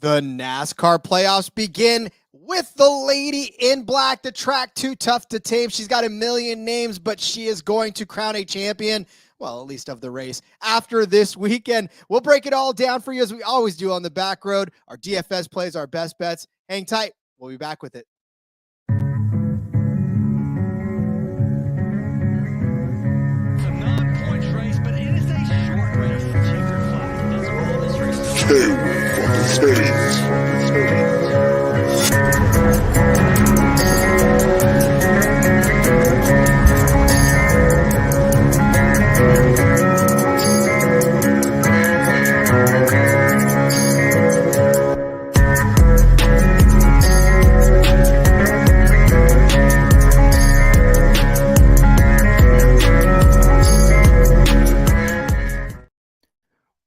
The NASCAR playoffs begin with the lady in black, the track too tough to tame. She's got a million names, but she is going to crown a champion, well, at least of the race, after this weekend. We'll break it all down for you as we always do on the back road. Our DFS plays, our best bets. Hang tight. We'll be back with it. It's a non-points race, but it is a short race. Checkered flag. That's all this race is. Two fucking spades.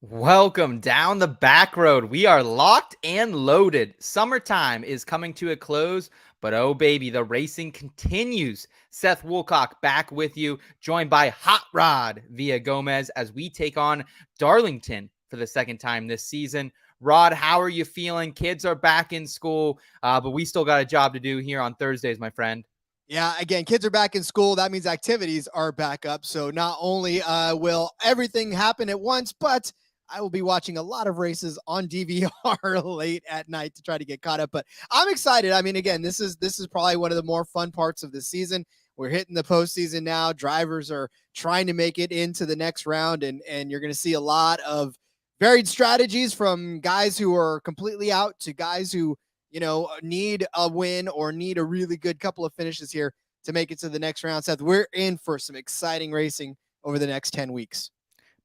Welcome down the back road. We are locked and loaded. Summertime is coming to a close, but oh baby, the racing continues. Seth Woolcock back with you, joined by Hot Rod via Gomez as we take on Darlington for the second time this season. Rod, how are you feeling? Kids are back in school, but we still got a job to do here on Thursdays, my friend. Yeah, again, kids are back in school. That means activities are back up. So not only will everything happen at once, but I will be watching a lot of races on DVR late at night to try to get caught up. But I'm excited. I mean, again, this is probably one of the more fun parts of the season. We're hitting the postseason now. Drivers are trying to make it into the next round, and you're going to see a lot of varied strategies from guys who are completely out to guys who, you know, need a win or need a really good couple of finishes here to make it to the next round. Seth, we're in for some exciting racing over the next 10 weeks.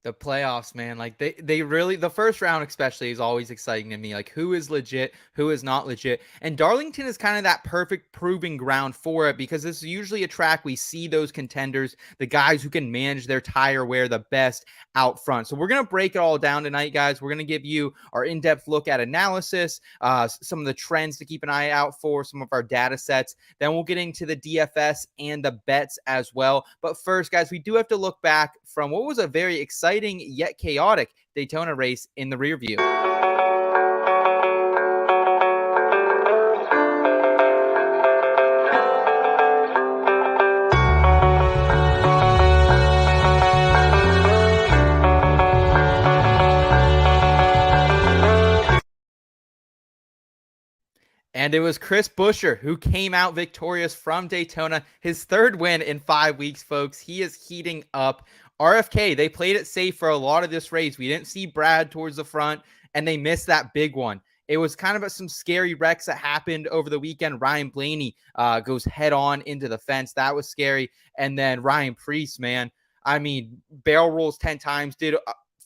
The playoffs, man, like they really, the first round especially is always exciting to me. Like who is legit, who is not legit. And Darlington is kind of that perfect proving ground for it because this is usually a track we see those contenders, the guys who can manage their tire wear the best out front. So we're going to break it all down tonight, guys. We're going to give you our in-depth look at analysis, some of the trends to keep an eye out for, some of our data sets. Then we'll get into the DFS and the bets as well. But first, guys, we do have to look back from what was a very exciting yet chaotic Daytona race in the rear view. And it was Chris Buescher who came out victorious from Daytona. His third win in 5 weeks, folks. He is heating up. RFK, they played it safe for a lot of this race. We didn't see Brad towards the front, and they missed that big one. It was kind of some scary wrecks that happened over the weekend. Ryan Blaney goes head on into the fence. That was scary. And then Ryan Preece, man, I mean, barrel rolls 10 times, did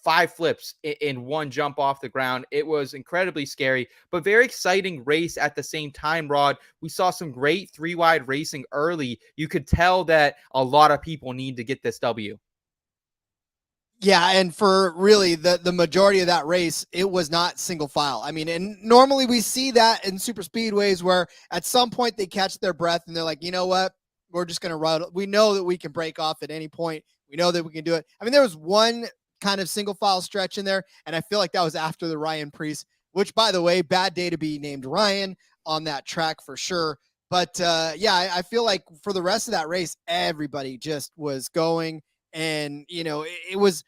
5 flips in one jump off the ground. It was incredibly scary, but very exciting race at the same time, Rod. We saw some great 3-wide racing early. You could tell that a lot of people need to get this W. Yeah, and for really the majority of that race, it was not single file. I mean, and normally we see that in super speedways where at some point they catch their breath and they're like, you know what, we're just going to run. We know that we can break off at any point. We know that we can do it. I mean, there was one kind of single file stretch in there, and I feel like that was after the Ryan Preece, which, by the way, bad day to be named Ryan on that track for sure. But yeah, I feel like for the rest of that race, everybody just was going, and you know, it was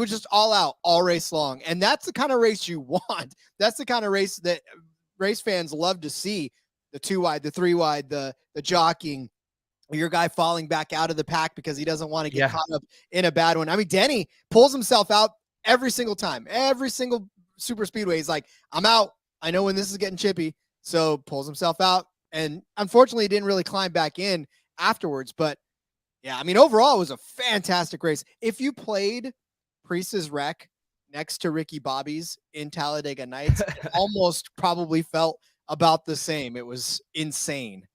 just all out all race long. And that's the kind of race you want. That's the kind of race that race fans love to see. The 2-wide, the 3-wide, the jockeying, your guy falling back out of the pack because he doesn't want to get caught up in a bad one. I mean, Denny pulls himself out every single time, every single super speedway. He's like, I'm out. I know when this is getting chippy. So pulls himself out. And unfortunately, he didn't really climb back in afterwards. But yeah, I mean, overall, it was a fantastic race. If you played Preece's wreck next to Ricky Bobby's in Talladega Nights, it almost probably felt about the same. It was insane.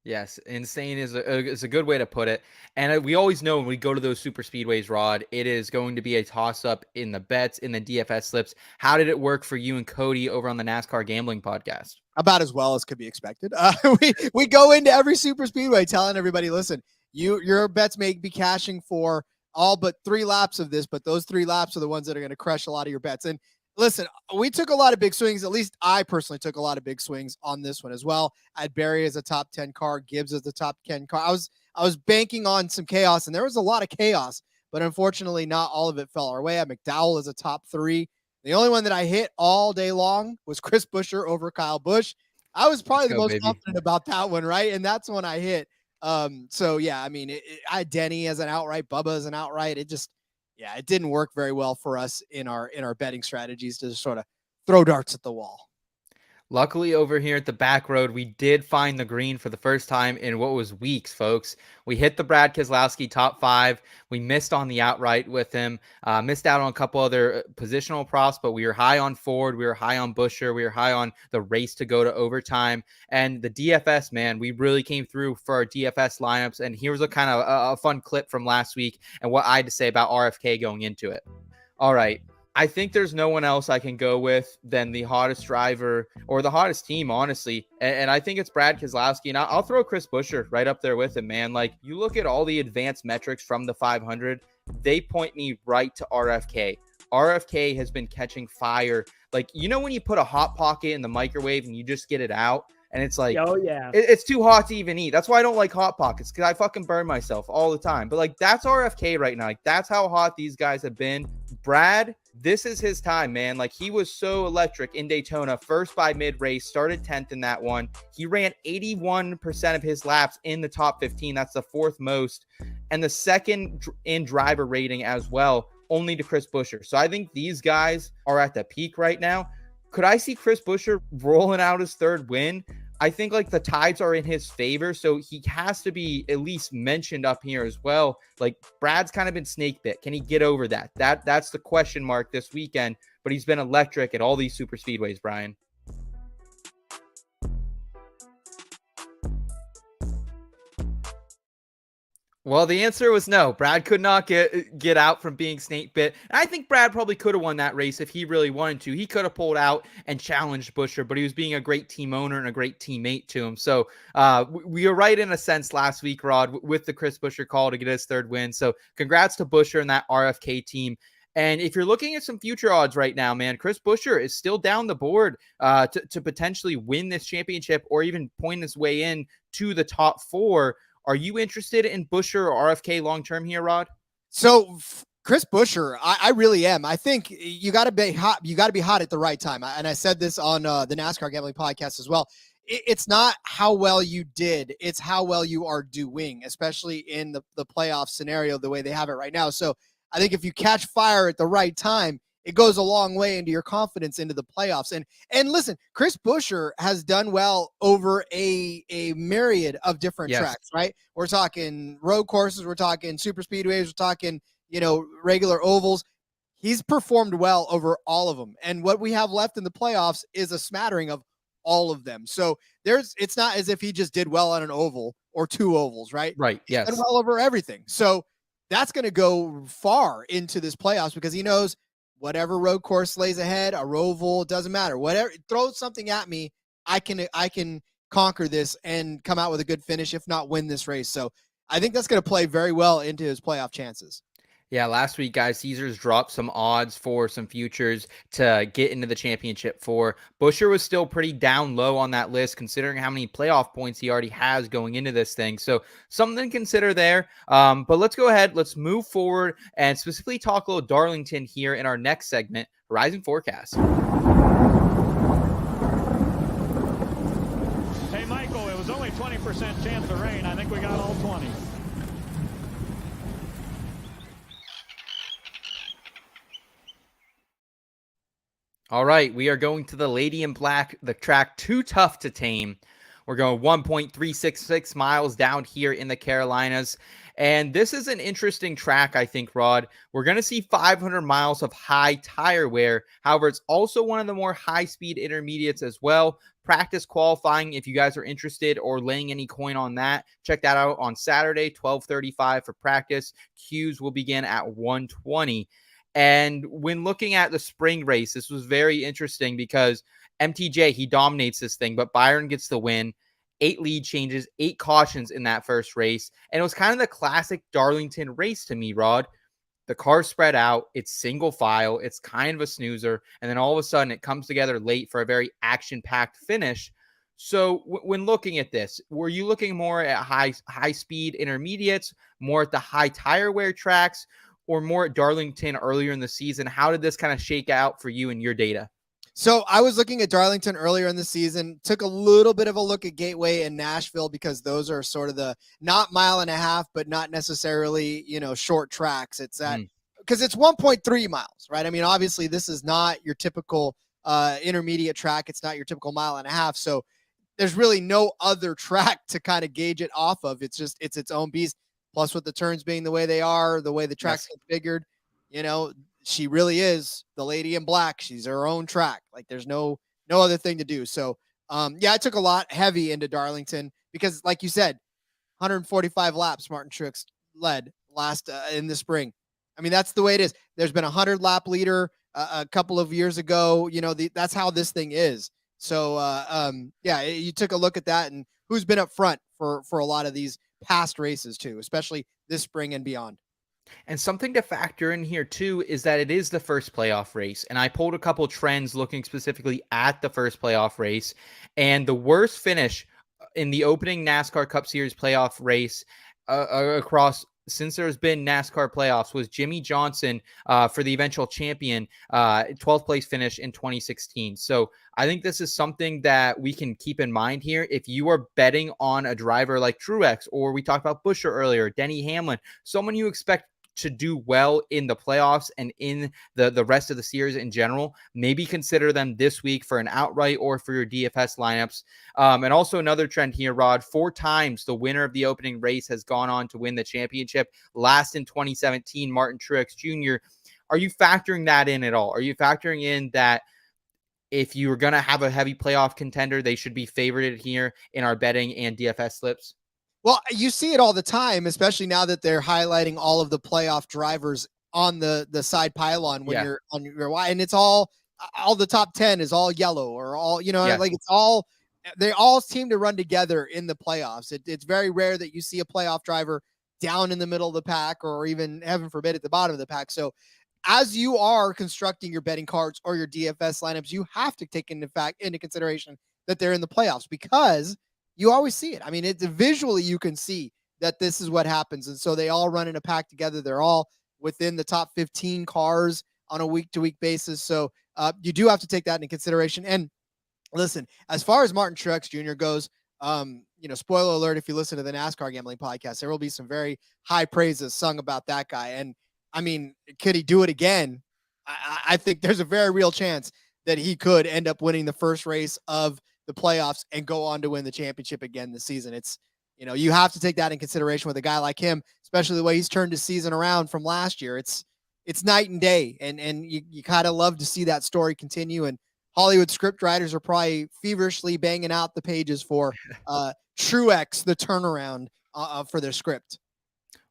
Yes, insane is a good way to put it. And we always know when we go to those super speedways, Rod, it is going to be a toss-up in the bets, in the DFS slips. How did it work for you and Cody over on the NASCAR Gambling Podcast? About as well as could be expected. We go into every super speedway telling everybody, listen, your bets may be cashing for all but 3 laps of this, but those 3 laps are the ones that are going to crush a lot of your bets. And Listen, we took a lot of big swings. At least I personally took a lot of big swings on this one as well. I had Barry as a top 10 car, Gibbs as the top 10 car. I was banking on some chaos, and there was a lot of chaos, but unfortunately, not all of it fell our way. I had McDowell as a top 3. The only one that I hit all day long was Chris Buescher over Kyle Busch. I was probably the most confident about that one, right? And that's when I hit. So yeah, I mean, I had Denny as an outright, Bubba as an outright. It didn't work very well for us in our betting strategies to just sort of throw darts at the wall. Luckily, over here at the back road, we did find the green for the first time in what was weeks, folks. We hit the Brad Keselowski top 5. We missed on the outright with him, missed out on a couple other positional props, but we were high on Ford. We were high on Buescher. We were high on the race to go to overtime. And the DFS, man, we really came through for our DFS lineups. And here's a kind of a fun clip from last week and what I had to say about RFK going into it. All right. I think there's no one else I can go with than the hottest driver or the hottest team, honestly. And I think it's Brad Keselowski. And I'll throw Chris Buescher right up there with him, man. Like, you look at all the advanced metrics from the 500, they point me right to RFK. RFK has been catching fire. Like, you know when you put a Hot Pocket in the microwave and you just get it out? And it's like, oh yeah, it's too hot to even eat. That's why I don't like Hot Pockets, because I fucking burn myself all the time. But like, that's RFK right now. Like, that's how hot these guys have been. Brad, this is his time, man. Like, he was so electric in Daytona, first by mid-race, started 10th in that one. He ran 81% of his laps in the top 15. That's the 4th most, and the 2nd in driver rating as well, only to Chris Buescher. So I think these guys are at the peak right now. Could I see Chris Buescher rolling out his 3rd win? I think like the tides are in his favor, so he has to be at least mentioned up here as well. Like, Brad's kind of been snake bit. Can he get over that? That's the question mark this weekend, but he's been electric at all these super speedways, Brian. Well, the answer was no. Brad could not get out from being snake bit. And I think Brad probably could have won that race if he really wanted to. He could have pulled out and challenged Buescher, but he was being a great team owner and a great teammate to him. So we were right in a sense last week, Rod, with the Chris Buescher call to get his 3rd win. So congrats to Buescher and that RFK team. And if you're looking at some future odds right now, man, Chris Buescher is still down the board to potentially win this championship or even point his way in to the top 4. Are you interested in Buescher or RFK long-term here, Rod? So Chris Buescher, I really am. I think you got to be hot. You got to be hot at the right time. And I said this on the NASCAR Gambling Podcast as well. It's not how well you did. It's how well you are doing, especially in the playoff scenario, the way they have it right now. So I think if you catch fire at the right time, it goes a long way into your confidence into the playoffs. And listen, Chris Buescher has done well over a myriad of different tracks, right? We're talking road courses, we're talking super speedways, we're talking, regular ovals. He's performed well over all of them. And what we have left in the playoffs is a smattering of all of them. So it's not as if he just did well on an oval or 2 ovals, right? Right. Yes. And well over everything. So that's going to go far into this playoffs because he knows whatever road course lays ahead, a roval, doesn't matter. Whatever, throw something at me, I can conquer this and come out with a good finish, if not win this race. So I think that's going to play very well into his playoff chances. Yeah, last week, guys, Caesars dropped some odds for some futures to get into the championship for. Buescher was still pretty down low on that list, considering how many playoff points he already has going into this thing. So something to consider there. But let's go ahead. Let's move forward and specifically talk a little Darlington here in our next segment, Horizon Forecast. Hey, Michael, it was only 20% chance of rain. I think we got all 20. All right, we are going to the Lady in Black, the track Too Tough to Tame. We're going 1.366 miles down here in the Carolinas. And this is an interesting track, I think, Rod. We're going to see 500 miles of high tire wear. However, it's also one of the more high-speed intermediates as well. Practice qualifying, if you guys are interested or laying any coin on that, check that out on Saturday, 12:35 for practice. Queues will begin at 1:20. And when looking at the spring race, this was very interesting because MTJ, he dominates this thing, but Byron gets the win. 8 lead changes, 8 cautions in that first race. And it was kind of the classic Darlington race to me, Rod. the cars spread out, it's single file, it's kind of a snoozer, and then all of a sudden it comes together late for a very action-packed finish. So when looking at this, were you looking more at high speed intermediates, more at the high tire wear tracks, or more at Darlington earlier in the season? How did this kind of shake out for you in your data? So I was looking at Darlington earlier in the season, took a little bit of a look at Gateway and Nashville because those are sort of the not mile and a half, but not necessarily, short tracks. It's that because it's 1.3 miles, right? I mean, obviously this is not your typical intermediate track. It's not your typical mile and a half. So there's really no other track to kind of gauge it off of. It's its own beast. Plus with the turns being the way they are, the way the track's configured, she really is the lady in black. She's her own track. Like there's no other thing to do. So I took a lot heavy into Darlington because like you said, 145 laps Martin Truex led last in the spring. I mean, that's the way it is. There's been a 100 lap leader a couple of years ago. That's how this thing is. So you took a look at that and who's been up front for a lot of these past races too, especially this spring and beyond. And something to factor in here too is that it is the first playoff race. And I pulled a couple trends looking specifically at the first playoff race. And the worst finish in the opening NASCAR Cup Series playoff race across since there's been NASCAR playoffs was Jimmy Johnson for the eventual champion, 12th place finish in 2016. So I think this is something that we can keep in mind here. If you are betting on a driver like Truex, or we talked about Buescher earlier, Denny Hamlin, someone you expect to do well in the playoffs and in the rest of the series in general, maybe consider them this week for an outright or for your DFS lineups. And also another trend here, Rod, 4 times the winner of the opening race has gone on to win the championship. Last in 2017, Martin Truex Jr. Are you factoring that in at all? Are you factoring in that if you're going to have a heavy playoff contender, they should be favorited here in our betting and DFS slips? Well, you see it all the time, especially now that they're highlighting all of the playoff drivers on the side pylon when you're on your wide, and it's all the top 10 is all yellow or all, like it's all, they all seem to run together in the playoffs. It's very rare that you see a playoff driver down in the middle of the pack or even, heaven forbid, at the bottom of the pack. So as you are constructing your betting cards or your DFS lineups, you have to take into consideration that they're in the playoffs because you always see it. I mean, it's visually you can see that this is what happens. And so they all run in a pack together. They're all within the top 15 cars on a week-to-week basis. So you do have to take that into consideration. And listen, as far as Martin Truex Jr. goes, spoiler alert, if you listen to the NASCAR Gambling Podcast, there will be some very high praises sung about that guy. And I mean, could he do it again? I think there's a very real chance that he could end up winning the first race of the playoffs and go on to win the championship again this season. It's, you have to take that in consideration with a guy like him, especially the way he's turned his season around from last year. It's night and day. And you kind of love to see that story continue. And Hollywood script writers are probably feverishly banging out the pages for Truex, the turnaround for their script.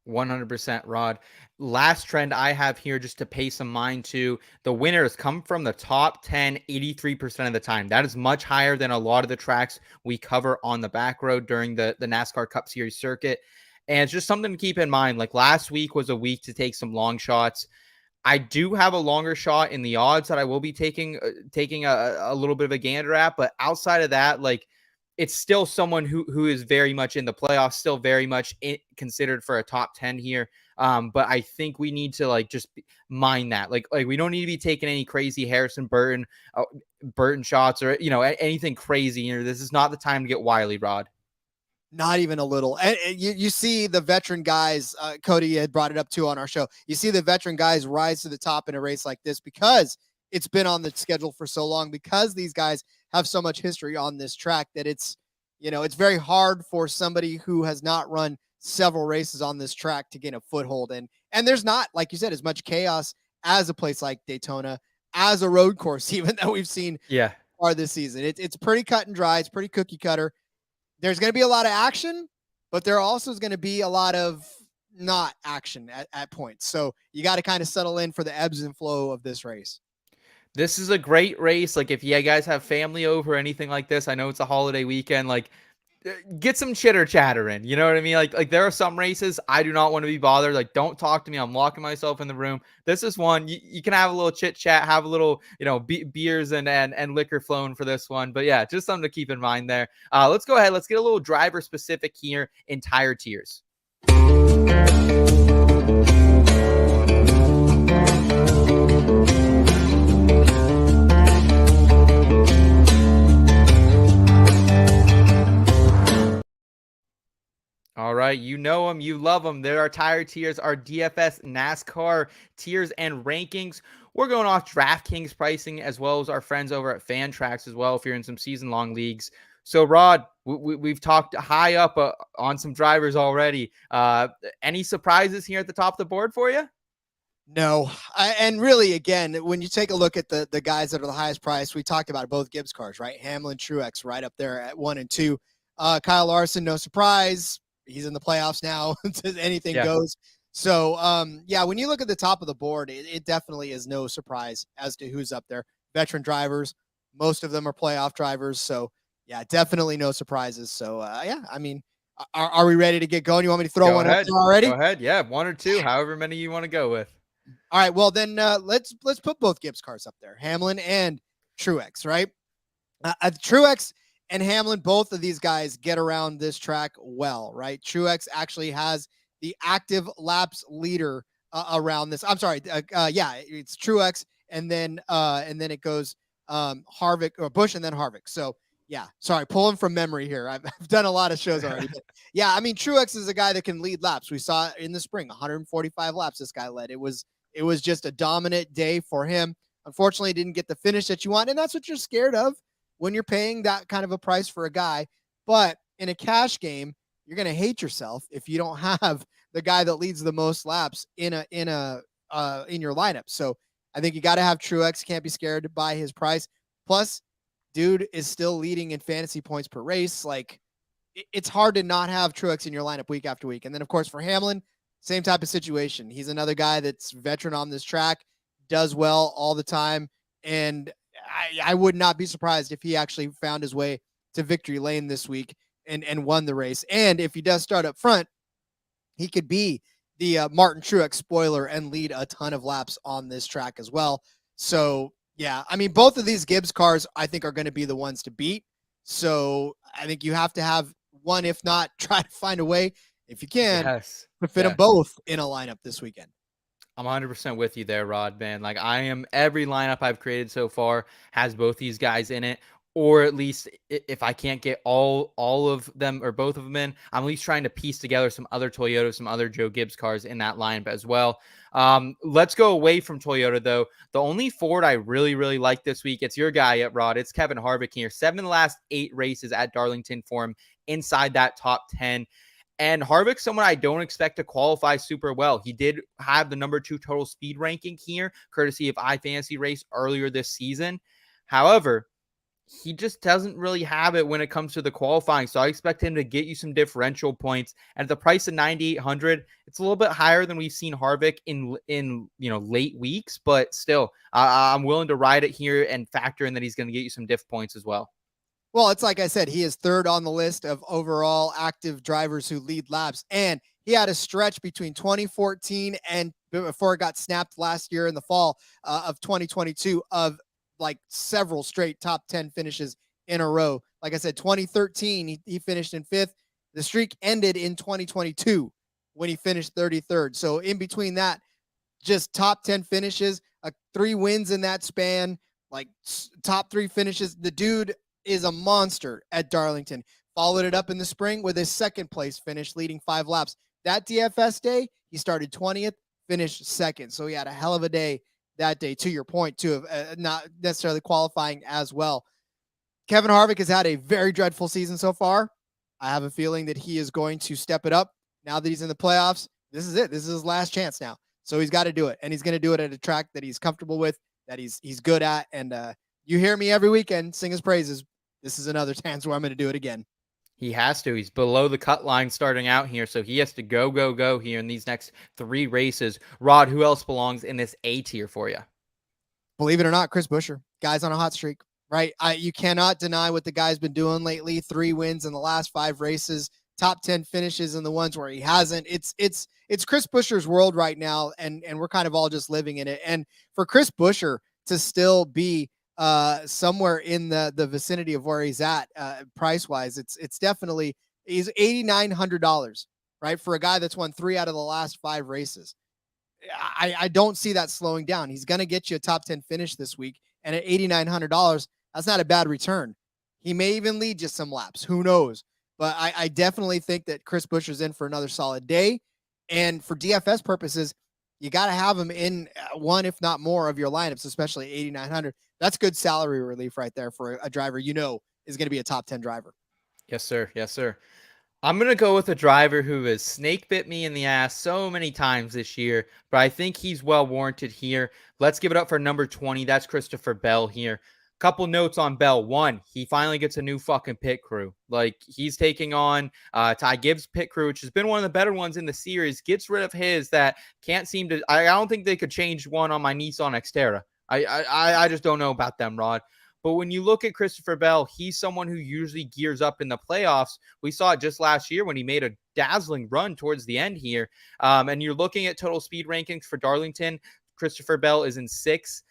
100%, Rod. Last trend I have here, just to pay some mind to, the winners come from the top 10 83% of the time. That is much higher than a lot of the tracks we cover on the back road during the NASCAR Cup Series circuit. And it's just something to keep in mind. Like last week was a week to take some long shots. I do have a longer shot in the odds that I will be taking a little bit of a gander at, but outside of that, like, it's still someone who is very much in the playoffs, still very much considered for a top 10 here. But I think we need to just mind that. Like we don't need to be taking any crazy Harrison Burton shots or, anything crazy. This is not the time to get wily, Rod. Not even a little. And you see the veteran guys, Cody had brought it up too on our show. You see the veteran guys rise to the top in a race like this because it's been on the schedule for so long, because these guys have so much history on this track that it's very hard for somebody who has not run several races on this track to gain a foothold. And there's not, like you said, as much chaos as a place like Daytona, as a road course, even that we've seen far this season. It's pretty cut and dry. It's pretty cookie cutter. There's going to be a lot of action, but there also is going to be a lot of not action at points. So you got to kind of settle in for the ebbs and flow of this race. This is a great race. Like if you guys have family over or anything like this, I know it's a holiday weekend. Like get some chitter chatter in. You know what I mean? Like there are some races I do not want to be bothered. Like, don't talk to me. I'm locking myself in the room. This is one you can have a little chit chat, have a little, beers and liquor flowing for this one. But yeah, just something to keep in mind there. Let's go ahead. Let's get a little driver specific here in tire tiers. All right, you know them, you love them. There are tire tiers, our DFS NASCAR tiers and rankings. We're going off DraftKings pricing as well as our friends over at Fantrax as well if you're in some season-long leagues. So, Rod, we've talked high up on some drivers already. Any surprises here at the top of the board for you? No. And really, again, when you take a look at the guys that are the highest price, we talked about both Gibbs cars, right? Hamlin, Truex right up there at 1 and 2. Kyle Larson, no surprise. He's in the playoffs now. Anything goes. So, when you look at the top of the board, it definitely is no surprise as to who's up there. Veteran drivers, most of them are playoff drivers. So, yeah, definitely no surprises. So, I mean, are we ready to get going? You want me to throw one up there already? Go ahead. Yeah, 1 or 2, however many you want to go with. All right, well, then let's put both Gibbs cars up there, Hamlin and Truex, right? Truex and Hamlin, both of these guys get around this track well, right? Truex actually has the active laps leader around this. I'm sorry, it's Truex, and then it goes Harvick or Busch, and then Harvick. So yeah, sorry, pulling from memory here. I've done a lot of shows already. But yeah, I mean, Truex is a guy that can lead laps. We saw in the spring, 145 laps this guy led. It was just a dominant day for him. Unfortunately, didn't get the finish that you want, and that's what you're scared of when you're paying that kind of a price for a guy. But in a cash game, you're going to hate yourself if you don't have the guy that leads the most laps in your lineup. So I think you got to have Truex. Can't be scared by his price. Plus, dude is still leading in fantasy points per race. Like, it's hard to not have Truex in your lineup week after week. And then, of course, for Hamlin, same type of situation. He's another guy that's veteran on this track, does well all the time. And I would not be surprised if he actually found his way to victory lane this week and won the race. And if he does start up front, he could be the Martin Truex spoiler and lead a ton of laps on this track as well. So, yeah, I mean, both of these Gibbs cars, I think, are going to be the ones to beat. So I think you have to have one, if not, try to find a way, if you can, to fit them both in a lineup this weekend. I'm 100% with you there, Rod, man. Like, every lineup I've created so far has both these guys in it, or at least if I can't get all of them or both of them in, I'm at least trying to piece together some other Toyota, some other Joe Gibbs cars in that lineup as well. Let's go away from Toyota, though. The only Ford I really, really like this week, it's your guy, Rod. It's Kevin Harvick here. 7 of the last 8 races at Darlington for him inside that top 10. And Harvick's someone I don't expect to qualify super well. He did have the number 2 total speed ranking here, courtesy of iFantasy Race earlier this season. However, he just doesn't really have it when it comes to the qualifying. So I expect him to get you some differential points. And at the price of $9,800, it's a little bit higher than we've seen Harvick in late weeks. But still, I'm willing to ride it here and factor in that he's going to get you some diff points as well. Well, it's like I said, he is 3rd on the list of overall active drivers who lead laps. And he had a stretch between 2014 and before it got snapped last year in the fall of 2022 of like several straight top 10 finishes in a row. Like I said, 2013, he finished in 5th. The streak ended in 2022 when he finished 33rd. So in between that, just top 10 finishes, 3 wins in that span, like top 3 finishes. The dude is a monster at Darlington. Followed it up in the spring with his 2nd place finish, leading 5 laps. That DFS day, he started 20th, finished 2nd. So he had a hell of a day that day, to your point, too, of not necessarily qualifying as well. Kevin Harvick has had a very dreadful season so far. I have a feeling that he is going to step it up now that he's in the playoffs. This is it. This is his last chance now. So he's got to do it. And he's going to do it at a track that he's comfortable with, that he's good at. And you hear me every weekend sing his praises. This is another chance where I'm going to do it again. He has to. He's below the cut line starting out here, so he has to go here in these next 3 races. Rod, who else belongs in this A tier for you? Believe it or not, Chris Buescher. Guy's on a hot streak. right? You cannot deny what the guy's been doing lately. 3 wins in the last 5 races, top 10 finishes in the ones where he hasn't. It's Chris Buescher's world right now, and we're kind of all just living in it. And for Chris Buescher to still be somewhere in the vicinity of where he's at price wise, it's definitely, he's $8,900, right, for a guy that's won 3 out of the last 5 races. I don't see that slowing down. He's going to get you a top 10 finish this week, and at $8,900, that's not a bad return. He may even lead you some laps. Who knows? But I definitely think that Chris Buescher's in for another solid day. And for DFS purposes, you got to have him in one, if not more, of your lineups, especially 8,900. That's good salary relief right there for a driver is going to be a top 10 driver. Yes, sir. Yes, sir. I'm going to go with a driver who has snake bit me in the ass so many times this year, but I think he's well warranted here. Let's give it up for number 20. That's Christopher Bell here. Couple notes on Bell. One, he finally gets a new fucking pit crew. Like, he's taking on Ty Gibbs' pit crew, which has been one of the better ones in the series. Gets rid of his that can't seem to. I don't think they could change one on my Nissan Xterra. I just don't know about them, Rod. But when you look at Christopher Bell, he's someone who usually gears up in the playoffs. We saw it just last year when he made a dazzling run towards the end here. And you're looking at total speed rankings for Darlington. Christopher Bell is in 6th.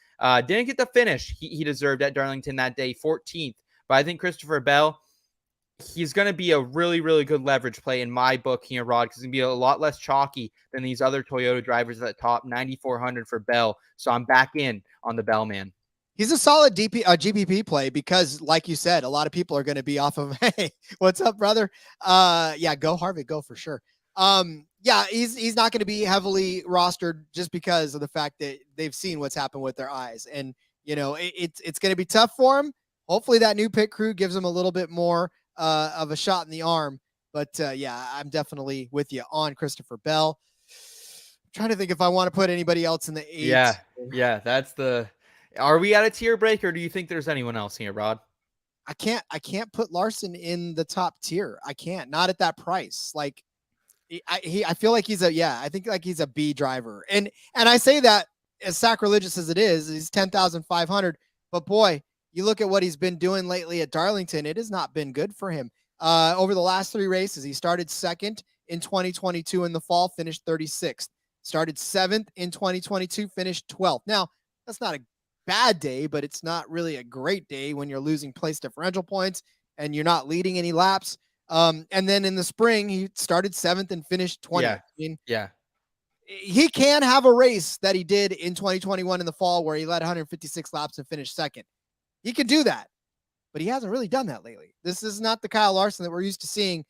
Didn't get the finish he deserved at Darlington that day, 14th. But I think Christopher Bell, he's going to be a really, really good leverage play in my book here, Rod, because he's going to be a lot less chalky than these other Toyota drivers at the top, 9,400 for Bell. So I'm back in on the Bell man. He's a solid GPP play because, like you said, a lot of people are going to be off of, hey, what's up, brother? Yeah, go Harvick, go for sure. Yeah, he's not going to be heavily rostered just because of the fact that they've seen what's happened with their eyes. And, it's going to be tough for him. Hopefully that new pit crew gives him a little bit more of a shot in the arm. But, yeah, I'm definitely with you on Christopher Bell. I'm trying to think if I want to put anybody else in the 8. Yeah, that's the... Are we at a tier break, or do you think there's anyone else here, Rod? I can't put Larson in the top tier. I can't, not at that price. Like I feel like I think like he's a B driver. And I say that as sacrilegious as it is, he's 10,500, but boy, you look at what he's been doing lately at Darlington. It has not been good for him. Over the last 3 races, he started 2nd in 2022 in the fall, finished 36th, started 7th in 2022, finished 12th. Now that's not a bad day, but it's not really a great day when you're losing place differential points and you're not leading any laps. And then in the spring, he started 7th and finished 20th. Yeah. I mean, yeah. He can have a race that he did in 2021 in the fall where he led 156 laps and finished 2nd. He could do that, but he hasn't really done that lately. This is not the Kyle Larson that we're used to seeing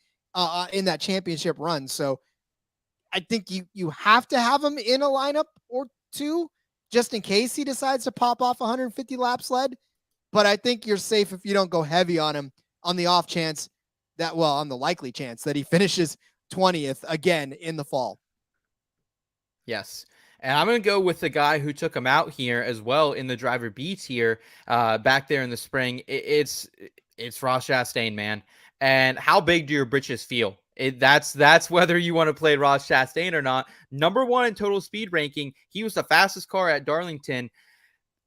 in that championship run. So I think you have to have him in a lineup or 2 just in case he decides to pop off 150 lap sled. But I think you're safe if you don't go heavy on him on the off chance that, on the likely chance that he finishes 20th again in the fall. Yes. And I'm going to go with the guy who took him out here as well in the driver B tier back there in the spring. It's Ross Chastain, man. And how big do your britches feel? That's whether you want to play Ross Chastain or not. Number 1 in total speed ranking. He was the fastest car at Darlington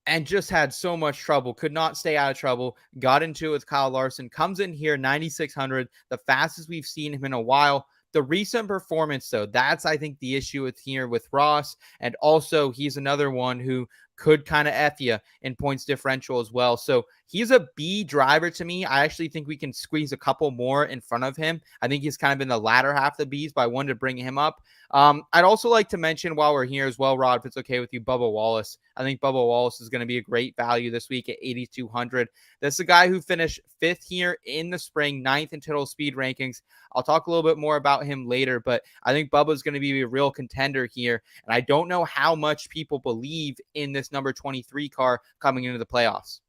and just had so much trouble. Could not stay out of trouble. Got into it with Kyle Larson. Comes in here 9,600, the fastest we've seen him in a while. The recent performance, though, that's, I think, the issue with Ross. And also, he's another one who could kind of F you in points differential as well. So he's a B driver to me. I actually think we can squeeze a couple more in front of him. I think he's kind of in the latter half of the Bs, but I wanted to bring him up. I'd also like to mention while we're here as well, Rod, if it's okay with you, Bubba Wallace. I think Bubba Wallace is going to be a great value this week at 8,200. That's a guy who finished 5th here in the spring, 9th in total speed rankings. I'll talk a little bit more about him later, but I think Bubba's going to be a real contender here. And I don't know how much people believe in this number 23 car coming into the playoffs.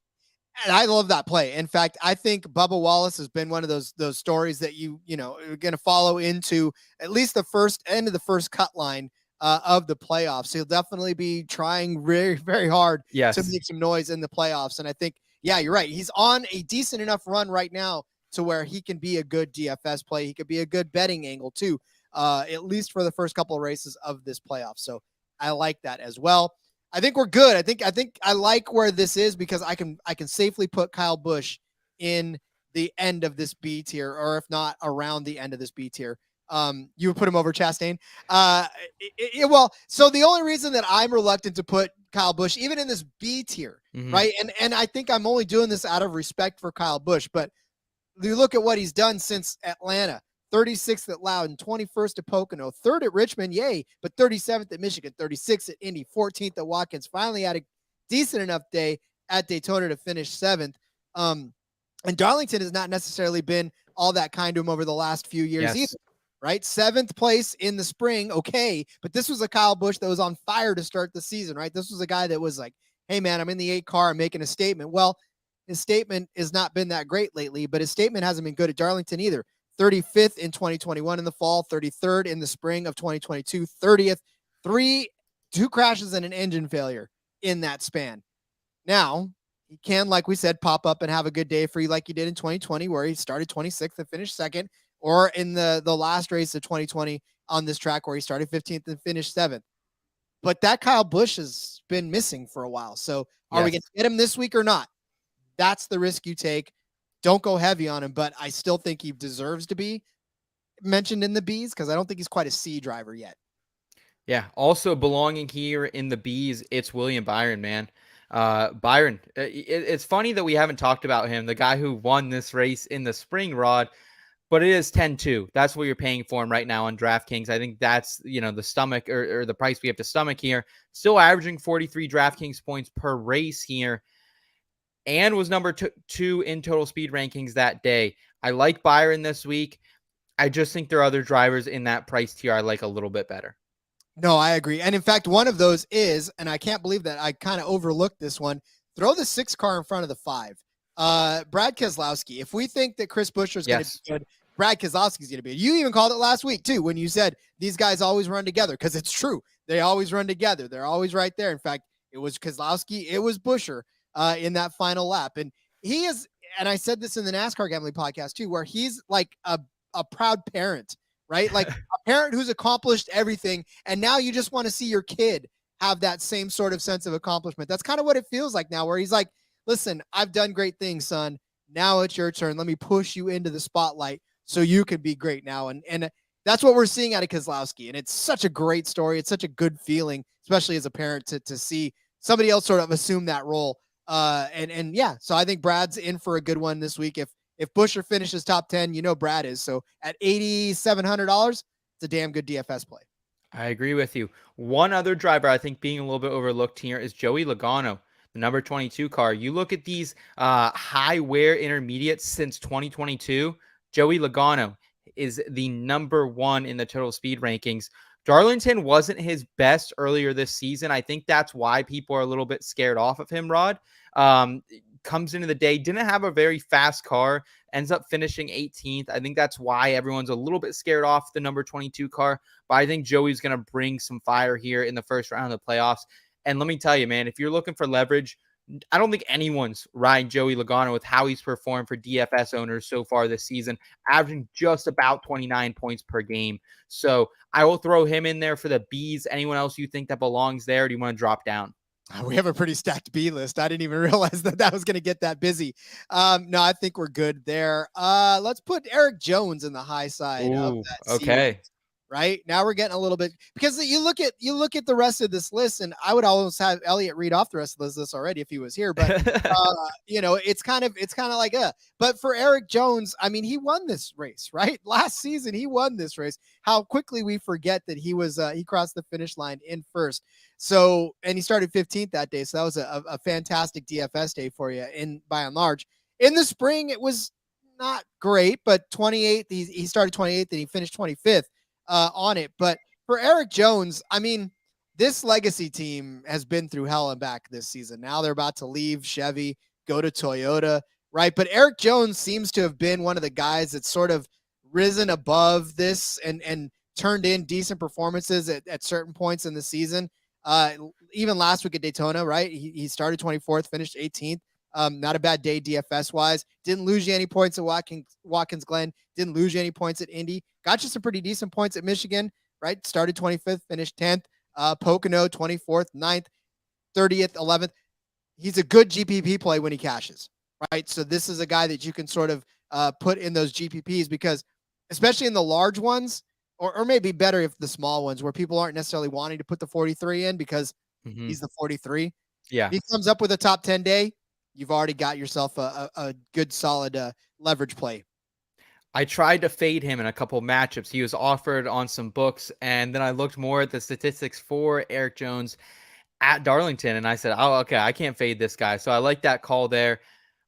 And I love that play. In fact, I think Bubba Wallace has been one of those stories that are going to follow into at least the first end of the first cut line of the playoffs. He'll definitely be trying very, very hard to make some noise in the playoffs. And I think, yeah, you're right. He's on a decent enough run right now to where he can be a good DFS play. He could be a good betting angle too, at least for the first couple of races of this playoff. So I like that as well. I think we're good. I think I like where this is because I can safely put Kyle Busch in the end of this B tier, or if not around the end of this B tier. You would put him over Chastain. Well, so the only reason that I'm reluctant to put Kyle Busch even in this B tier, right? And I think I'm only doing this out of respect for Kyle Busch, but you look at what he's done since Atlanta. 36th at Loudon, 21st at Pocono, 3rd at Richmond, yay, but 37th at Michigan, 36th at Indy, 14th at Watkins. Finally had a decent enough day at Daytona to finish 7th. And Darlington has not necessarily been all that kind to him over the last few years either, right? 7th place in the spring, okay, but this was a Kyle Busch that was on fire to start the season, right? This was a guy that was like, hey, man, I'm in the 8 car, I'm making a statement. Well, his statement has not been that great lately, but his statement hasn't been good at Darlington either. 35th in 2021 in the fall, 33rd in the spring of 2022, 30th, 2 crashes and an engine failure in that span. Now, he can, like we said, pop up and have a good day for you like he did in 2020, where he started 26th and finished 2nd, or in the last race of 2020 on this track where he started 15th and finished 7th. But that Kyle Busch has been missing for a while. So are we going to get him this week or not? That's the risk you take. Don't go heavy on him, but I still think he deserves to be mentioned in the Bs because I don't think he's quite a C driver yet. Yeah. Also belonging here in the Bs, it's William Byron, man. Byron, it's funny that we haven't talked about him, the guy who won this race in the spring, Rod, but it is 10-2. That's what you're paying for him right now on DraftKings. I think that's, the stomach or the price we have to stomach here. Still averaging 43 DraftKings points per race here, and was number 2 in total speed rankings that day. I like Byron this week. I just think there are other drivers in that price tier I like a little bit better. No, I agree. And in fact, one of those is, and I can't believe that I kind of overlooked this one, throw the 6 car in front of the 5. Brad Keselowski. If we think that Chris Buescher is going to be good, Brad Keselowski is going to be good. You even called it last week too, when you said these guys always run together, because it's true. They always run together. They're always right there. In fact, it was Keselowski, it was Buescher in that final lap. And he is, and I said this in the NASCAR gambling podcast too, where he's like a proud parent, right? Like a parent who's accomplished everything. And now you just want to see your kid have that same sort of sense of accomplishment. That's kind of what it feels like now, where he's like, listen, I've done great things, son. Now it's your turn. Let me push you into the spotlight so you can be great now. And that's what we're seeing out of Keselowski. And it's such a great story. It's such a good feeling, especially as a parent, to see somebody else sort of assume that role. And yeah, so I think Brad's in for a good one this week. If Buescher finishes top 10, Brad is. So at $8,700, it's a damn good DFS play. I agree with you. One other driver I think being a little bit overlooked here is Joey Logano, the number 22 car. You look at these high wear intermediates since 2022, Joey Logano is the number 1 in the total speed rankings. Darlington wasn't his best earlier this season. I think that's why people are a little bit scared off of him, Rod. Comes into the day, didn't have a very fast car, ends up finishing 18th. I think that's why everyone's a little bit scared off the number 22 car, but I think Joey's going to bring some fire here in the first round of the playoffs. And let me tell you, man, if you're looking for leverage, I don't think anyone's riding Joey Logano with how he's performed for DFS owners so far this season, averaging just about 29 points per game. So I will throw him in there for the Bs. Anyone else you think that belongs there? Or do you want to drop down? We have a pretty stacked B list. I didn't even realize that was going to get that busy. No, I think we're good there. Let's put Erik Jones in the high side of that. Okay. Series. Right now we're getting a little bit, because you look at the rest of this list, and I would almost have Elliot read off the rest of this list already if he was here, but it's kind of like but for Erik Jones, I mean, he won this race, right? Last season he won this race. How quickly we forget that he was he crossed the finish line in first. So, and he started 15th that day, so that was a fantastic DFS day for you by and large. In the spring it was not great, but 28th, he started 28th and he finished 25th on it. But for Erik Jones, I mean, this legacy team has been through hell and back this season. Now they're about to leave Chevy, go to Toyota, right? But Erik Jones seems to have been one of the guys that's sort of risen above this and turned in decent performances at certain points in the season. Even last week at Daytona, right? He started 24th, finished 18th. Not a bad day DFS wise. Didn't lose you any points at Watkins Glen. Didn't lose you any points at Indy. Got you some pretty decent points at Michigan, right? Started 25th, finished 10th. Pocono 24th, 9th. 30th, 11th. He's a good GPP play when he cashes, right? So this is a guy that you can sort of put in those GPPs because, especially in the large ones, or maybe better if the small ones where people aren't necessarily wanting to put the 43 in because he's the 43. Yeah. If he comes up with a top 10 day, you've already got yourself a good solid leverage play. I tried to fade him in a couple matchups. He was offered on some books, and then I looked more at the statistics for Eric Jones at Darlington, and I said, oh, okay, I can't fade this guy. So I like that call there.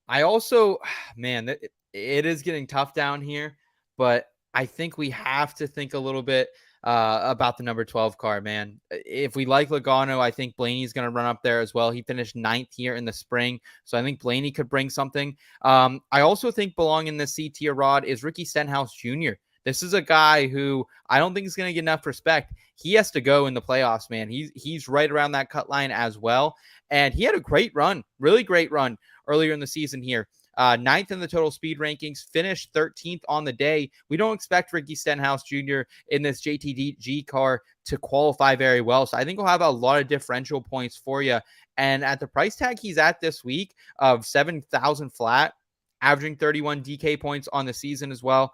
I also, man, it is getting tough down here, but I think we have to think a little bit about the number 12 car, man. If we like Logano, I think Blaney's going to run up there as well. He finished 9th here in the spring, so I think Blaney could bring something. I also think belonging in the C tier, Rod, is Ricky Stenhouse Jr. This is a guy who I don't think is going to get enough respect. He has to go in the playoffs, man. He's right around that cut line as well. And he had a great run, really great run earlier in the season here. 9th in the total speed rankings, finished 13th on the day. We don't expect Ricky Stenhouse Jr. in this JTG car to qualify very well. So I think we'll have a lot of differential points for you. And at the price tag he's at this week of 7,000 flat, averaging 31 DK points on the season as well.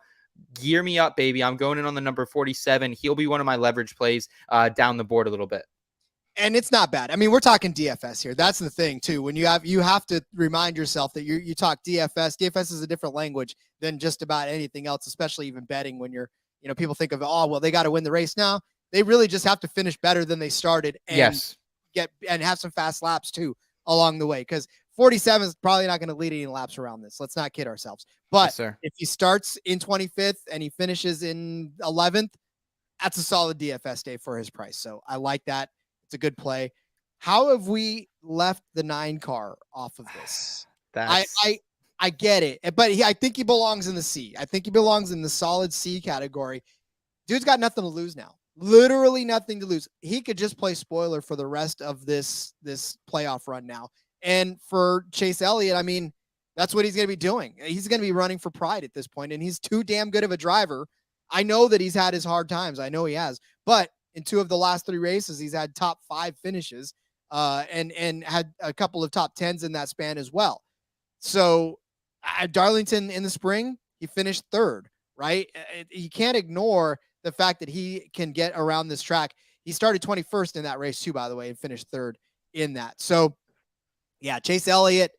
Gear me up, baby. I'm going in on the number 47. He'll be one of my leverage plays down the board a little bit. And it's not bad. I mean, we're talking DFS here. That's the thing too. When you have to remind yourself that you talk DFS. DFS is a different language than just about anything else, especially even betting when you're, people think of, oh, well, they got to win the race now. They really just have to finish better than they started and have some fast laps too along the way. Because 47 is probably not going to lead any laps around this. Let's not kid ourselves. But if he starts in 25th and he finishes in 11th, that's a solid DFS day for his price. So I like that. It's a good play. How have we left the 9 car off of this? I get it, but I think he belongs in the C. I think he belongs in the solid C category. Dude's got nothing to lose now. Literally nothing to lose. He could just play spoiler for the rest of this playoff run now. And for Chase Elliott, I mean, that's what he's going to be doing. He's going to be running for pride at this point, and he's too damn good of a driver. I know that he's had his hard times. I know he has, but in 2 of the last 3 races, he's had top 5 finishes and had a couple of top 10s in that span as well. So at Darlington in the spring, he finished 3rd, right? You can't ignore the fact that he can get around this track. He started 21st in that race too, by the way, and finished 3rd in that. So yeah, Chase Elliott,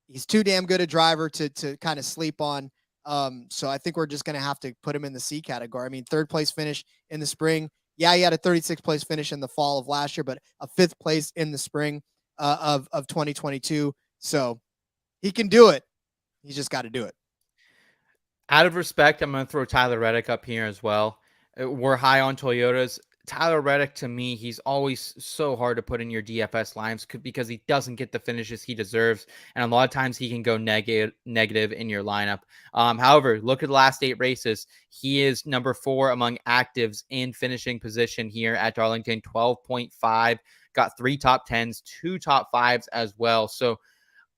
he's too damn good a driver to kind of sleep on. So I think we're just going to have to put him in the C category. I mean, 3rd place finish in the spring. Yeah, he had a 36th place finish in the fall of last year, but a 5th place in the spring of 2022. So he can do it. He's just got to do it. Out of respect, I'm going to throw Tyler Reddick up here as well. We're high on Toyotas. Tyler Reddick, to me, he's always so hard to put in your DFS lines because he doesn't get the finishes he deserves. And a lot of times he can go negative in your lineup. However, look at the last 8 races. He is number 4 among actives in finishing position here at Darlington, 12.5, got 3 top 10s, 2 top 5s as well. So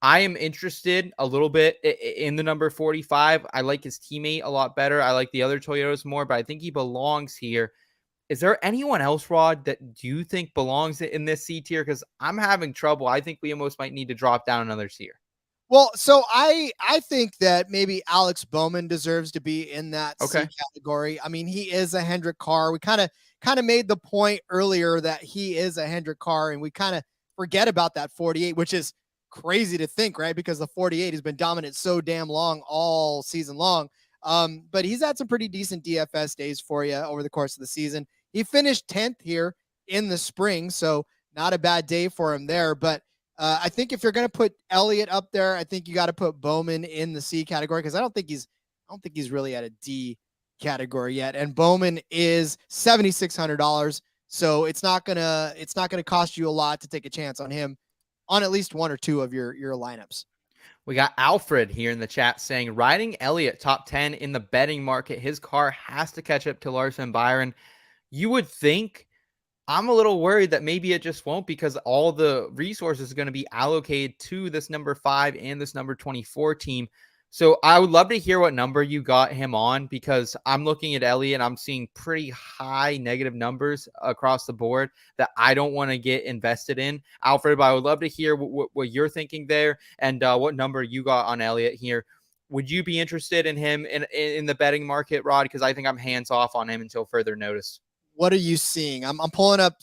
I am interested a little bit in the number 45. I like his teammate a lot better. I like the other Toyotas more, but I think he belongs here. Is there anyone else, Rod, that do you think belongs in this C tier? Because I'm having trouble. I think we almost might need to drop down another tier. Well, so I think that maybe Alex Bowman deserves to be in that C category. I mean, he is a Hendrick car. We kind of made the point earlier that he is a Hendrick car, and we kind of forget about that 48, which is crazy to think, right? Because the 48 has been dominant so damn long all season long. But he's had some pretty decent DFS days for you over the course of the season. He finished 10th here in the spring, so not a bad day for him there. But I think if you're going to put Elliott up there, I think you got to put Bowman in the C category because I don't think he's really at a D category yet. And Bowman is $7,600, so it's not gonna cost you a lot to take a chance on him on at least 1 or 2 of your lineups. We got Alfred here in the chat saying, riding Elliott top 10 in the betting market. His car has to catch up to Larson Byron. You would think. I'm a little worried that maybe it just won't because all the resources are going to be allocated to this number 5 and this number 24 team. So I would love to hear what number you got him on, because I'm looking at Elliott and I'm seeing pretty high negative numbers across the board that I don't want to get invested in. Alfred, but I would love to hear what you're thinking there, and what number you got on Elliott here. Would you be interested in him in the betting market, Rod? Because I think I'm hands off on him until further notice. What are you seeing? I'm pulling up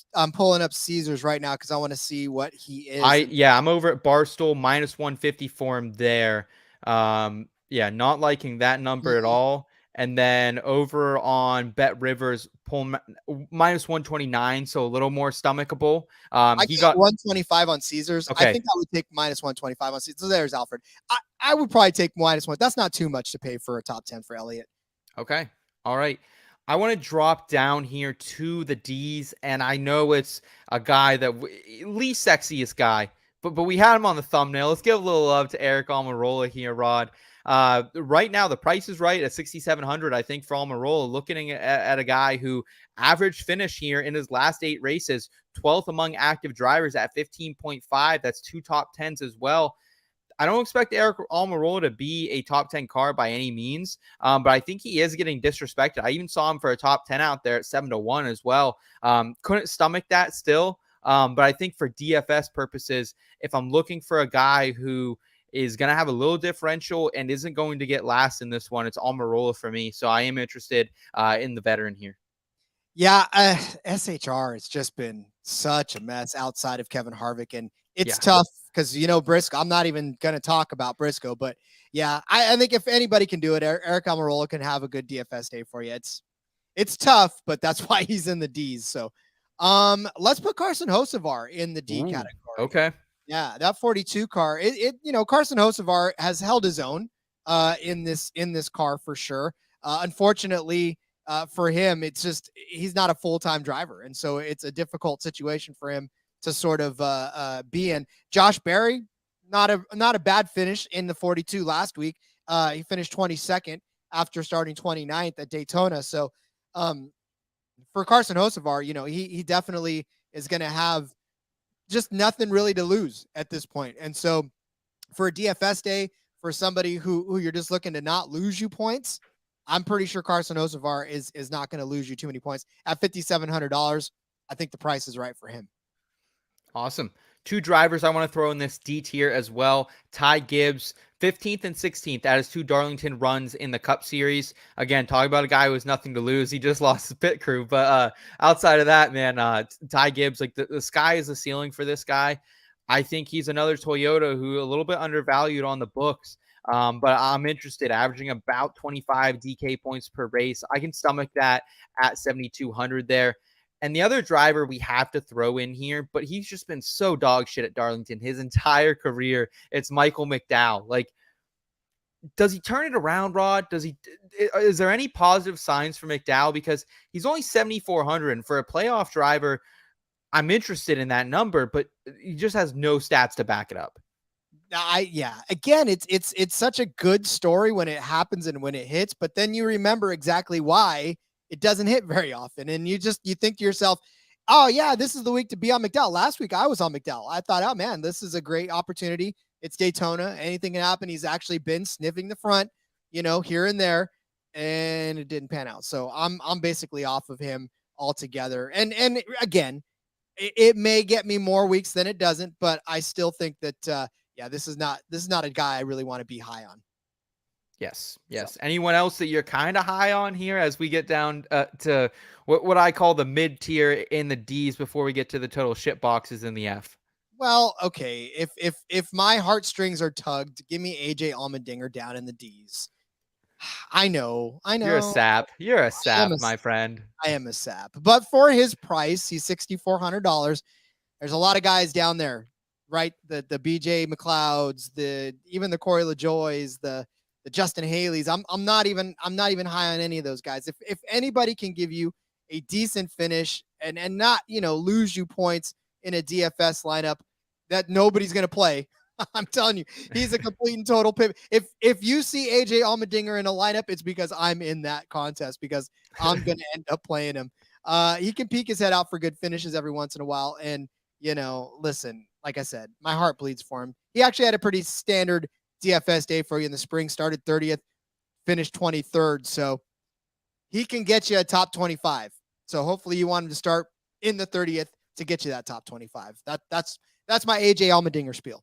Caesars right now because I want to see what he is. I'm over at Barstool -150 for him there. Yeah, not liking that number at all. And then over on Bet Rivers, pull -129, so a little more stomachable. I He get got 125 on Caesars. I okay. think I would take -125 on Caesars. So there's Alfred. I would probably take -1. That's not too much to pay for a top 10 for Elliott. Okay. All right. I want to drop down here to the D's, and I know it's a guy that least sexiest guy, but we had him on the thumbnail. Let's give a little love to Aric Almirola here, Rod. Right now, the price is right at 6,700, I think, for Almirola. Looking at a guy who average finish here in his last 8 races, 12th among active drivers at 15.5. That's 2 top 10s as well. I don't expect Aric Almirola to be a top 10 car by any means, but I think he is getting disrespected. I even saw him for a top 10 out there at 7-1 as well. Couldn't stomach that still, but I think for DFS purposes, if I'm looking for a guy who is going to have a little differential and isn't going to get last in this one, it's Almirola for me. So I am interested in the veteran here. Yeah, SHR has just been such a mess outside of Kevin Harvick, and it's tough because, Briscoe, I'm not even going to talk about Briscoe, but yeah, I think if anybody can do it, Aric Almirola can have a good DFS day for you. It's tough, but that's why he's in the D's. So let's put Carson Hocevar in the D category. Okay. Yeah, that 42 car, Carson Hocevar has held his own in this car for sure. Unfortunately, for him, it's just he's not a full-time driver, and so it's a difficult situation for him to sort of be in. Josh Berry, not a bad finish in the 42 last week. He finished 22nd after starting 29th at Daytona. So for Carson Hocevar, he definitely is going to have just nothing really to lose at this point. And so for a DFS day, for somebody who you're just looking to not lose you points, I'm pretty sure Carson Hocevar is not going to lose you too many points at $5,700. I think the price is right for him. Awesome. 2 drivers I want to throw in this D tier as well. Ty Gibbs, 15th and 16th. That is 2 Darlington runs in the Cup Series. Again, talking about a guy who has nothing to lose. He just lost his pit crew. But outside of that, man, Ty Gibbs, like the sky is the ceiling for this guy. I think he's another Toyota who a little bit undervalued on the books. But I'm interested, averaging about 25 DK points per race. I can stomach that at 7,200 there. And the other driver we have to throw in here, but he's just been so dog shit at Darlington his entire career. It's Michael McDowell. Like, does he turn it around, Rod? Is there any positive signs for McDowell? Because he's only 7,400, and for a playoff driver, I'm interested in that number, but he just has no stats to back it up. Again, it's such a good story when it happens and when it hits, but then you remember exactly why it doesn't hit very often. And you think to yourself, oh yeah, this is the week to be on McDowell. Last week I was on McDowell. I thought, oh man, this is a great opportunity. It's Daytona. Anything can happen. He's actually been sniffing the front, here and there, and it didn't pan out. So I'm basically off of him altogether. And again, it may get me more weeks than it doesn't, but I still think that, this is not a guy I really want to be high on. Yes. So. Anyone else that you're kind of high on here as we get down to what I call the mid tier in the D's before we get to the total shit boxes in the F? Well, okay. If my heartstrings are tugged, give me AJ Allmendinger down in the D's. I know. You're a sap. My friend. I am a sap. But for his price, he's $6,400. There's a lot of guys down there, right? The BJ McLeods, even the Corey LaJoys, the Justin Haley's. I'm not even high on any of those guys. If anybody can give you a decent finish and not, lose you points in a DFS lineup that nobody's going to play, I'm telling you, he's a complete and total pivot. If you see AJ Allmendinger in a lineup, it's because I'm in that contest, because I'm going to end up playing him. He can peek his head out for good finishes every once in a while. And, listen, like I said, my heart bleeds for him. He actually had a pretty standard DFS day for you in the spring. Started 30th, finished 23rd. So he can get you a top 25. So hopefully you want him to start in the 30th to get you that top 25. That's my AJ Allmendinger spiel.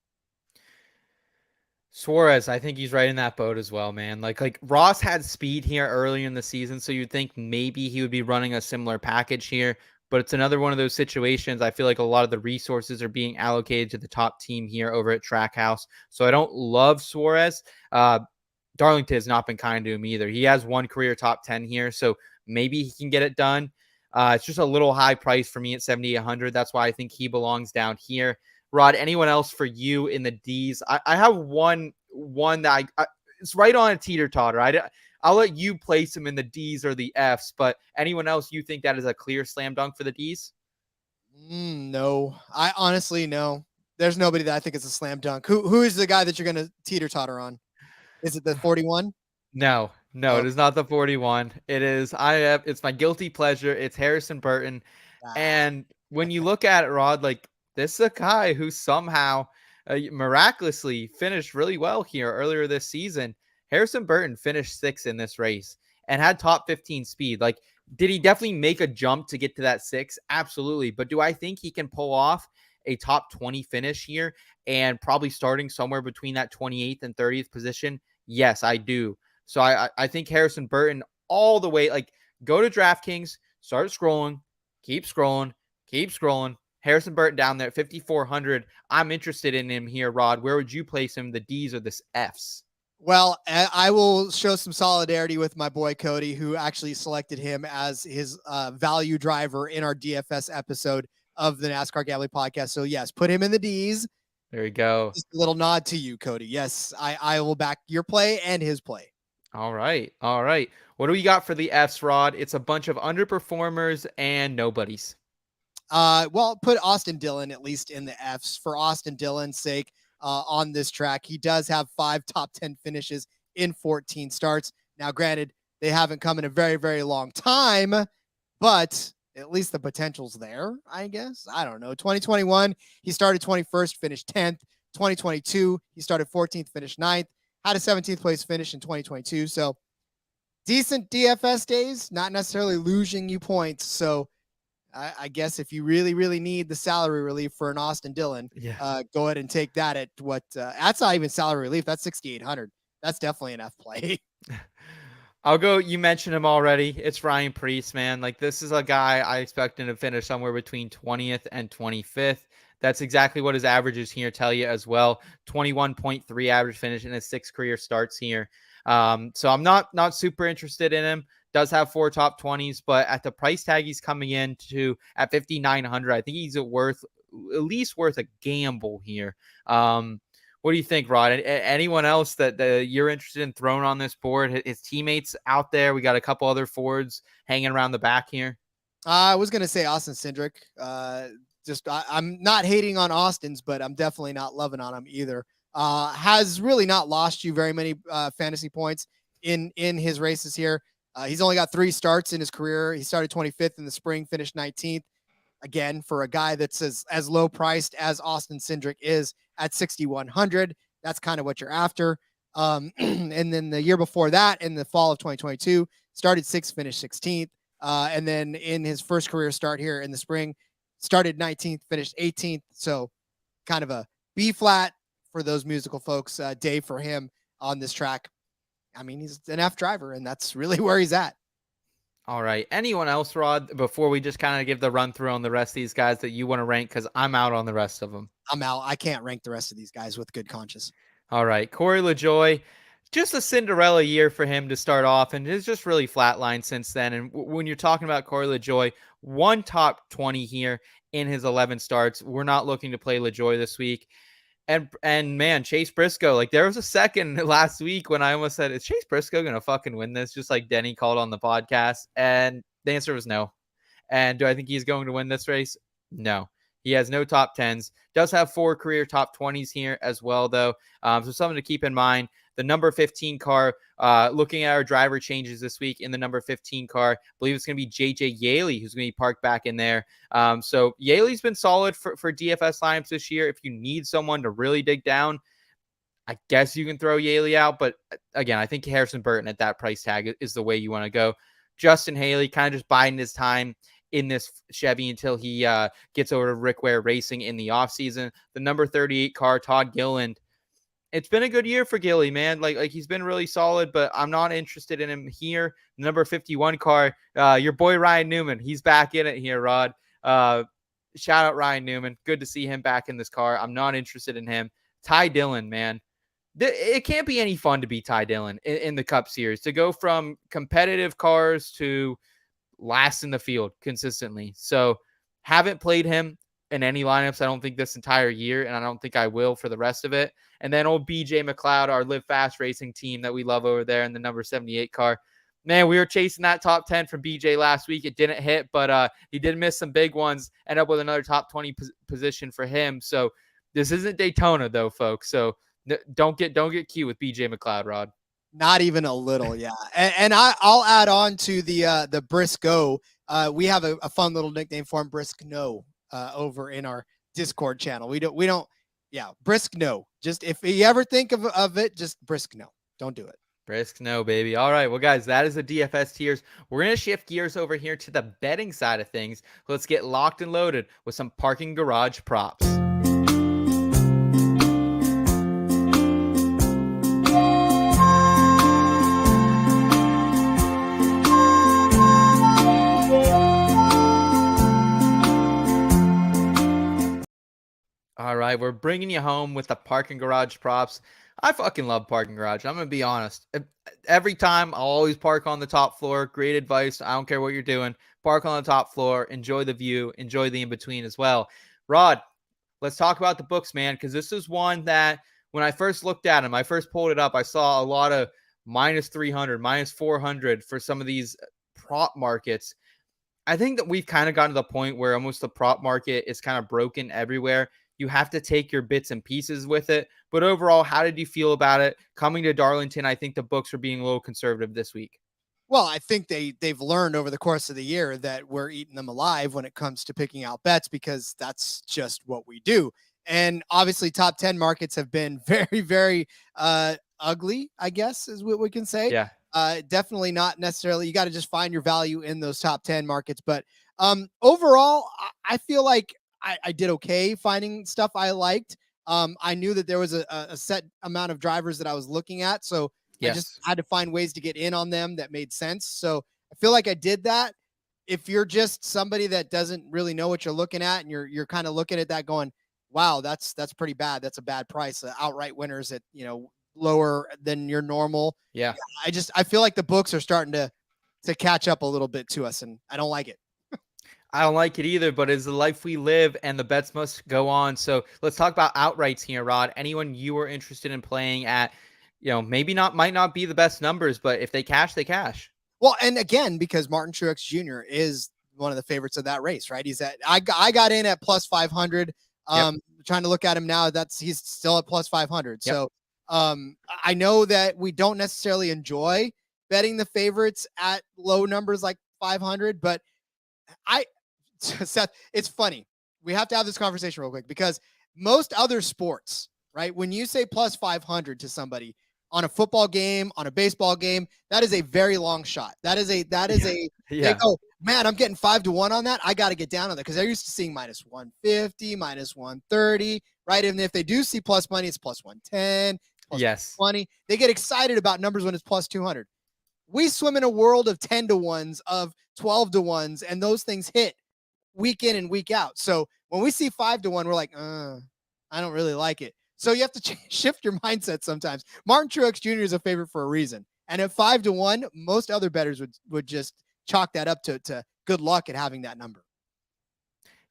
Suarez, I think he's right in that boat as well, man. Like Ross had speed here early in the season, so you'd think maybe he would be running a similar package here. But it's another one of those situations. I feel like a lot of the resources are being allocated to the top team here over at Trackhouse. So I don't love Suarez. Darlington has not been kind to him either. He has one career top 10 here, so maybe he can get it done. It's just a little high price for me at 7,800. That's why I think he belongs down here. Rod, anyone else for you in the D's? I have one that it's right on a teeter-totter. I'll let you place him in the D's or the F's, but anyone else you think that is a clear slam dunk for the D's? No. I honestly, no. There's nobody that I think is a slam dunk. Who is the guy that you're going to teeter-totter on? Is it the 41? No, Oh. It is not the 41. It's my guilty pleasure. It's Harrison Burton. And when you look at it, Rod, like this is a guy who somehow miraculously finished really well here earlier this season. Harrison Burton finished 6th in this race and had top 15 speed. Like, did he definitely make a jump to get to that 6? Absolutely. But do I think he can pull off a top 20 finish here and probably starting somewhere between that 28th and 30th position? Yes, I do. So I think Harrison Burton all the way, like, go to DraftKings, start scrolling, keep scrolling. Harrison Burton down there at 5,400. I'm interested in him here, Rod. Where would you place him, the D's or the F's? Well, I will show some solidarity with my boy Cody, who actually selected him as his value driver in our DFS episode of the NASCAR Gambling Podcast. So, yes, put him in the D's. There you go. Just a little nod to you, Cody. Yes, I will back your play and his play. All right. What do we got for the F's, Rod? It's a bunch of underperformers and nobodies. Well, put Austin Dillon at least in the F's for Austin Dillon's sake. On this track, he does have 5 top 10 finishes in 14 starts. Now, granted, they haven't come in a very, very long time, but at least the potential's there, I guess. I don't know. 2021, he started 21st, finished 10th. 2022, he started 14th, finished 9th. Had a 17th place finish in 2022. So decent DFS days, not necessarily losing you points. So I guess if you really, really need the salary relief for an Austin Dillon, go ahead and take that at what that's not even salary relief. That's 6,800. That's definitely an F play. I'll go. You mentioned him already. It's Ryan Preece, man. Like, this is a guy I expect him to finish somewhere between 20th and 25th. That's exactly what his averages here tell you as well. 21.3 average finish in his 6 career starts here. So I'm not super interested in him. Does have 4 top 20s, but at the price tag he's coming in to at 5,900, I think he's at least worth a gamble here. What do you think, Rod? Anyone else that you're interested in throwing on this board? His teammates out there. We got a couple other Fords hanging around the back here. I was going to say Austin Cindric. I'm not hating on Austin's, but I'm definitely not loving on him either. Has really not lost you very many fantasy points in his races here. He's only got 3 starts in his career. He started 25th in the spring, finished 19th. Again, for a guy that's as low priced as Austin Cindric is at 6,100, that's kind of what you're after. And then the year before that, in the fall of 2022, started 6th, finished 16th. And then in his first career start here in the spring, started 19th, finished 18th. So kind of a B flat for those musical folks day for him on this track. I mean, he's an F driver, and that's really where he's at. All right. Anyone else, Rod, before we just kind of give the run through on the rest of these guys that you want to rank? Because I'm out on the rest of them. I'm out. I can't rank the rest of these guys with good conscience. All right. Corey LaJoie, just a Cinderella year for him to start off, and it's just really flatlined since then. And when you're talking about Corey LaJoie, 1 top 20 here in his 11 starts. We're not looking to play LaJoie this week. And man, Chase Briscoe, like, there was a second last week when I almost said, is Chase Briscoe going to fucking win this? Just like Denny called on the podcast. And the answer was no. And do I think he's going to win this race? No. He has no top 10s. Does have 4 career top 20s here as well, though. So something to keep in mind. The number 15 car, looking at our driver changes this week in the number 15 car, I believe it's going to be JJ Yaley who's going to be parked back in there. So Yaley's been solid for DFS lineups this year. If you need someone to really dig down, I guess you can throw Yaley out, but again, I think Harrison Burton at that price tag is the way you want to go. Justin Haley kind of just biding his time in this Chevy until he gets over to Rick Ware Racing in the offseason. The number 38 car, Todd Gilliland. It's been a good year for Gilly, man. Like he's been really solid, but I'm not interested in him here. Number 51 car, your boy Ryan Newman. He's back in it here, Rod. Shout out Ryan Newman. Good to see him back in this car. I'm not interested in him. Ty Dillon, man. It can't be any fun to be Ty Dillon in the Cup Series, to go from competitive cars to last in the field consistently. So haven't played him in any lineups, I don't think, this entire year, and I don't think I will for the rest of it. And then old BJ McLeod, our Live Fast racing team that we love over there in the number 78 car. Man, we were chasing that top 10 from BJ last week. It didn't hit, but he did miss some big ones. End up with another top 20 position for him. So this isn't Daytona, though, folks. So don't get cute with BJ McLeod, Rod. Not even a little, yeah. And I'll add on to the Briscoe. We have a fun little nickname for him, Brisk No, over in our Discord channel. We don't. Yeah, Brisk No. Just if you ever think of it, just Brisk No. Don't do it. Brisk No, baby. All right, well, guys, that is the DFS tiers. We're going to shift gears over here to the betting side of things. Let's get locked and loaded with some parking garage props. All right, we're bringing you home with the parking garage props. I fucking love parking garage. I'm going to be honest. Every time I'll always park on the top floor. Great advice. I don't care what you're doing. Park on the top floor. Enjoy the view. Enjoy the in-between as well. Rod, let's talk about the books, man, because this is one that when I first looked at them, I first pulled it up, I saw a lot of minus 300, minus 400 for some of these prop markets. I think that we've kind of gotten to the point where almost the prop market is kind of broken everywhere. You have to take your bits and pieces with it. But overall, how did you feel about it? Coming to Darlington, I think the books are being a little conservative this week. Well, I think they've learned over the course of the year that we're eating them alive when it comes to picking out bets, because that's just what we do. And obviously top 10 markets have been very, very ugly, I guess is what we can say. Yeah. Definitely not necessarily. You got to just find your value in those top 10 markets. But overall, I feel like I did okay finding stuff I liked. I knew that there was a set amount of drivers that I was looking at. So yes. I just had to find ways to get in on them that made sense. So I feel like I did that. If you're just somebody that doesn't really know what you're looking at, and you're kind of looking at that going, wow, that's pretty bad. That's a bad price. Outright winners at, lower than your normal. Yeah. I feel like the books are starting to catch up a little bit to us, and I don't like it. I don't like it either, but it's the life we live and the bets must go on. So let's talk about outrights here, Rod. Anyone you were interested in playing at, might not be the best numbers, but if they cash, they cash. Well, and again, because Martin Truex Jr. is one of the favorites of that race, right? I got in at plus 500. Trying to look at him now, he's still at plus 500. Yep. So I know that we don't necessarily enjoy betting the favorites at low numbers like 500, but Seth, it's funny. We have to have this conversation real quick, because most other sports, right? When you say plus 500 to somebody on a football game, on a baseball game, that is a very long shot. That is a, they go, man, I'm getting 5-1 on that. I got to get down on that, because they're used to seeing minus 150, minus 130, right? And if they do see plus money, it's plus 110, plus 20. They get excited about numbers when it's plus 200. We swim in a world of 10-1s, of 12-1s, and those things hit week in and week out. So when we see 5-1, we're like, I don't really like it. So you have to shift your mindset sometimes. Martin Truex Jr. is a favorite for a reason. And at 5-1, most other bettors would just chalk that up to good luck at having that number.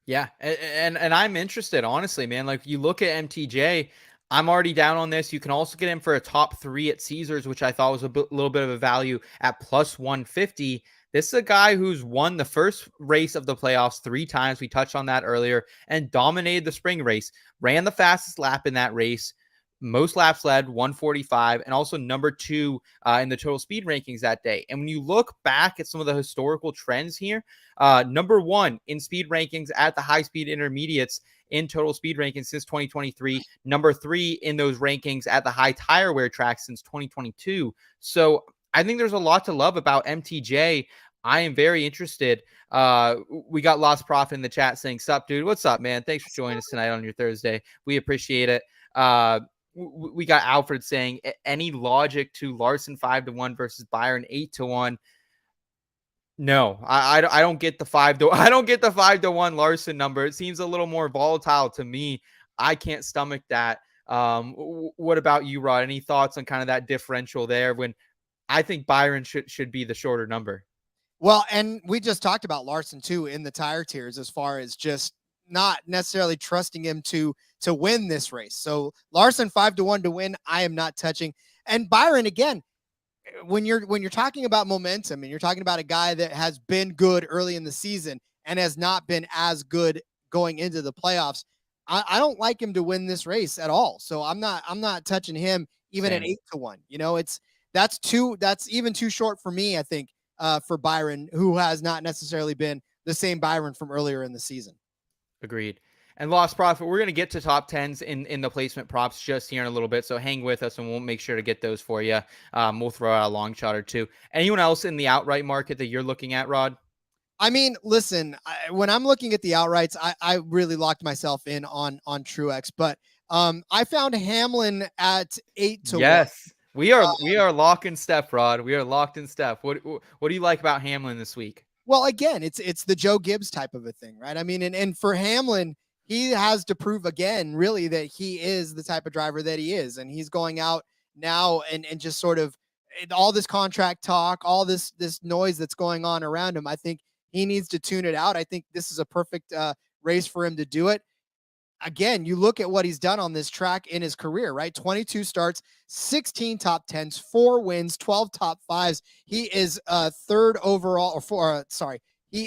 Yeah. And I'm interested, honestly, man. Like, you look at MTJ, I'm already down on this. You can also get in for a top 3 at Caesars, which I thought was a little bit of a value at plus 150. This is a guy who's won the first race of the playoffs 3 times. We touched on that earlier, and dominated the spring race. Ran the fastest lap in that race. most laps led, 145, and also number 2 in the total speed rankings that day. And when you look back at some of the historical trends here, number 1 in speed rankings at the high speed intermediates in total speed rankings since 2023, number 3 in those rankings at the high tire wear track since 2022. So I think there's a lot to love about MTJ. I am very interested. We got Lost Profit in the chat saying, "Sup, dude? What's up, man? Thanks for joining us tonight on your Thursday. We appreciate it." We got Alfred saying, "Any logic to Larson 5-1 versus Byron 8-1?" No, I don't get the 5-1 Larson number. It seems a little more volatile to me. I can't stomach that. What about you, Rod? Any thoughts on kind of that differential there when I think Byron should be the shorter number? Well, and we just talked about Larson too in the tire tiers as far as just not necessarily trusting him to win this race. So Larson 5-1 to win, I am not touching. And Byron, again, when you're talking about momentum and you're talking about a guy that has been good early in the season and has not been as good going into the playoffs, I don't like him to win this race at all. So I'm not touching him even Same. at 8-1. You know, that's even too short for me, I think, for Byron, who has not necessarily been the same Byron from earlier in the season. Agreed. And Lost Profit, we're going to get to top 10s in the placement props just here in a little bit. So hang with us and we'll make sure to get those for you. We'll throw out a long shot or two. Anyone else in the outright market that you're looking at, Rod? I mean, listen, when I'm looking at the outrights, I really locked myself in on Truex, but I found Hamlin at 8-1. Yes, we are locked in step, Rod. We are locked in step. What do you like about Hamlin this week? Well, again, it's the Joe Gibbs type of a thing, right? I mean, and for Hamlin, he has to prove again, really, that he is the type of driver that he is. And he's going out now and just sort of all this contract talk, all this noise that's going on around him. I think he needs to tune it out. I think this is a perfect race for him to do it. Again, you look at what he's done on this track in his career, right? 22 starts, 16 top 10s, 4 wins, 12 top 5s. He is he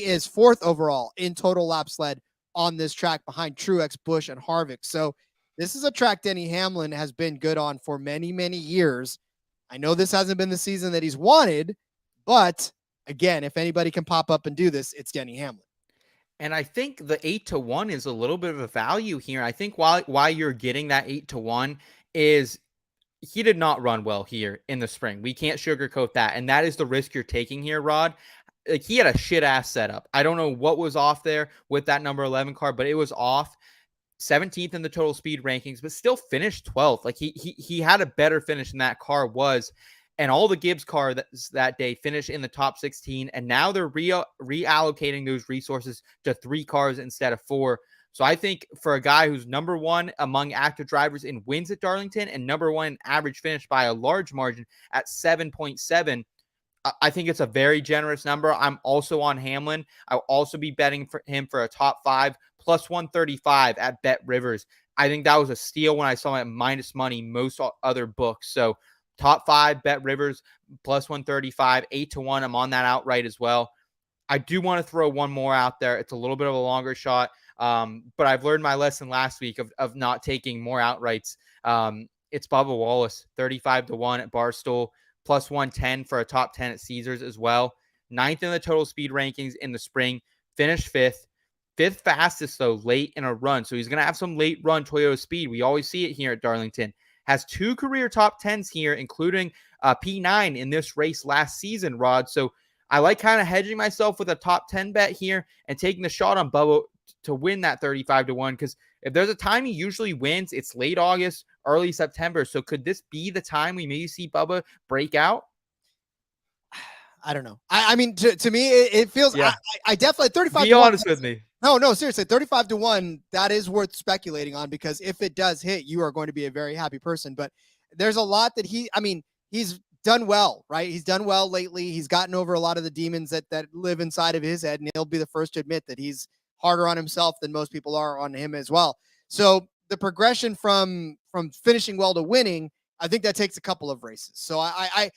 is 4th overall in total laps led on this track behind Truex, Busch, and Harvick. So this is a track Denny Hamlin has been good on for many, many years. I know this hasn't been the season that he's wanted, but again, if anybody can pop up and do this, it's Denny Hamlin. And I think the 8-1 is a little bit of a value here. I think why you're getting that 8-1 is he did not run well here in the spring. We can't sugarcoat that. And that is the risk you're taking here, Rod. Like, he had a shit ass setup. I don't know what was off there with that number 11 car, but it was off. 17th in the total speed rankings, but still finished 12th. Like he had a better finish than that car was. And all the Gibbs car that day finished in the top 16. And now they're reallocating those resources to 3 cars instead of 4. So I think for a guy who's number 1 among active drivers in wins at Darlington and number 1 in average finish by a large margin at 7.7, I think it's a very generous number. I'm also on Hamlin. I'll also be betting for him for a top 5 plus 135 at Bet Rivers. I think that was a steal when I saw it minus money most other books. So top 5 Bet Rivers plus 135, 8-1. I'm on that outright as well. I do want to throw one more out there. It's a little bit of a longer shot, but I've learned my lesson last week of not taking more outrights. It's Bubba Wallace, 35-1 at Barstool, plus 110 for a top 10 at Caesars as well. 9th in the total speed rankings in the spring, finished 5th. 5th fastest, though, late in a run. So he's going to have some late run Toyota speed. We always see it here at Darlington. Has 2 career top 10s here, including P9 in this race last season, Rod. So I like kind of hedging myself with a top 10 bet here and taking the shot on Bubba to win that 35-1. Because if there's a time he usually wins, it's late August, early September. So could this be the time we maybe see Bubba break out? I don't know. I mean, to me, it feels, yeah. I definitely 35. Be honest with me. No, seriously, 35-1, that is worth speculating on, because if it does hit, you are going to be a very happy person. But there's a lot that he's done well, right? He's done well lately. He's gotten over a lot of the demons that live inside of his head, and he'll be the first to admit that he's harder on himself than most people are on him as well. So the progression from finishing well to winning, I think that takes a couple of races. So I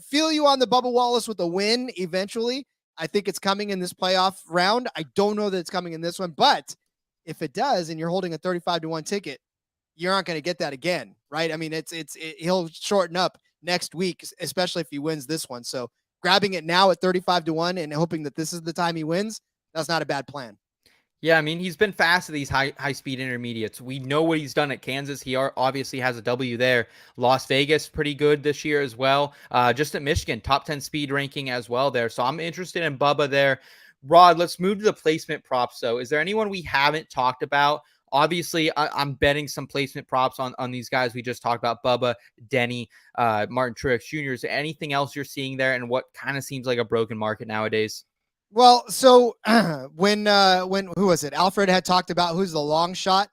feel you on the Bubba Wallace with a win eventually. I think it's coming in this playoff round. I don't know that it's coming in this one, but if it does, and you're holding a 35-1 ticket, you aren't going to get that again, right? I mean, he'll shorten up next week, especially if he wins this one. So grabbing it now at 35-1 and hoping that this is the time he wins, that's not a bad plan. Yeah, I mean, he's been fast at these high speed intermediates. We know what he's done at Kansas. He obviously has a W there. Las Vegas, pretty good this year as well. Just at Michigan, top 10 speed ranking as well there. So I'm interested in Bubba there. Rod, let's move to the placement props, though. Is there anyone we haven't talked about? Obviously, I'm betting some placement props on these guys we just talked about, Bubba, Denny, Martin Truex Jr. Is there anything else you're seeing there, and what kind of seems like a broken market nowadays? Well, so when who was it? Alfred had talked about who's the long shot.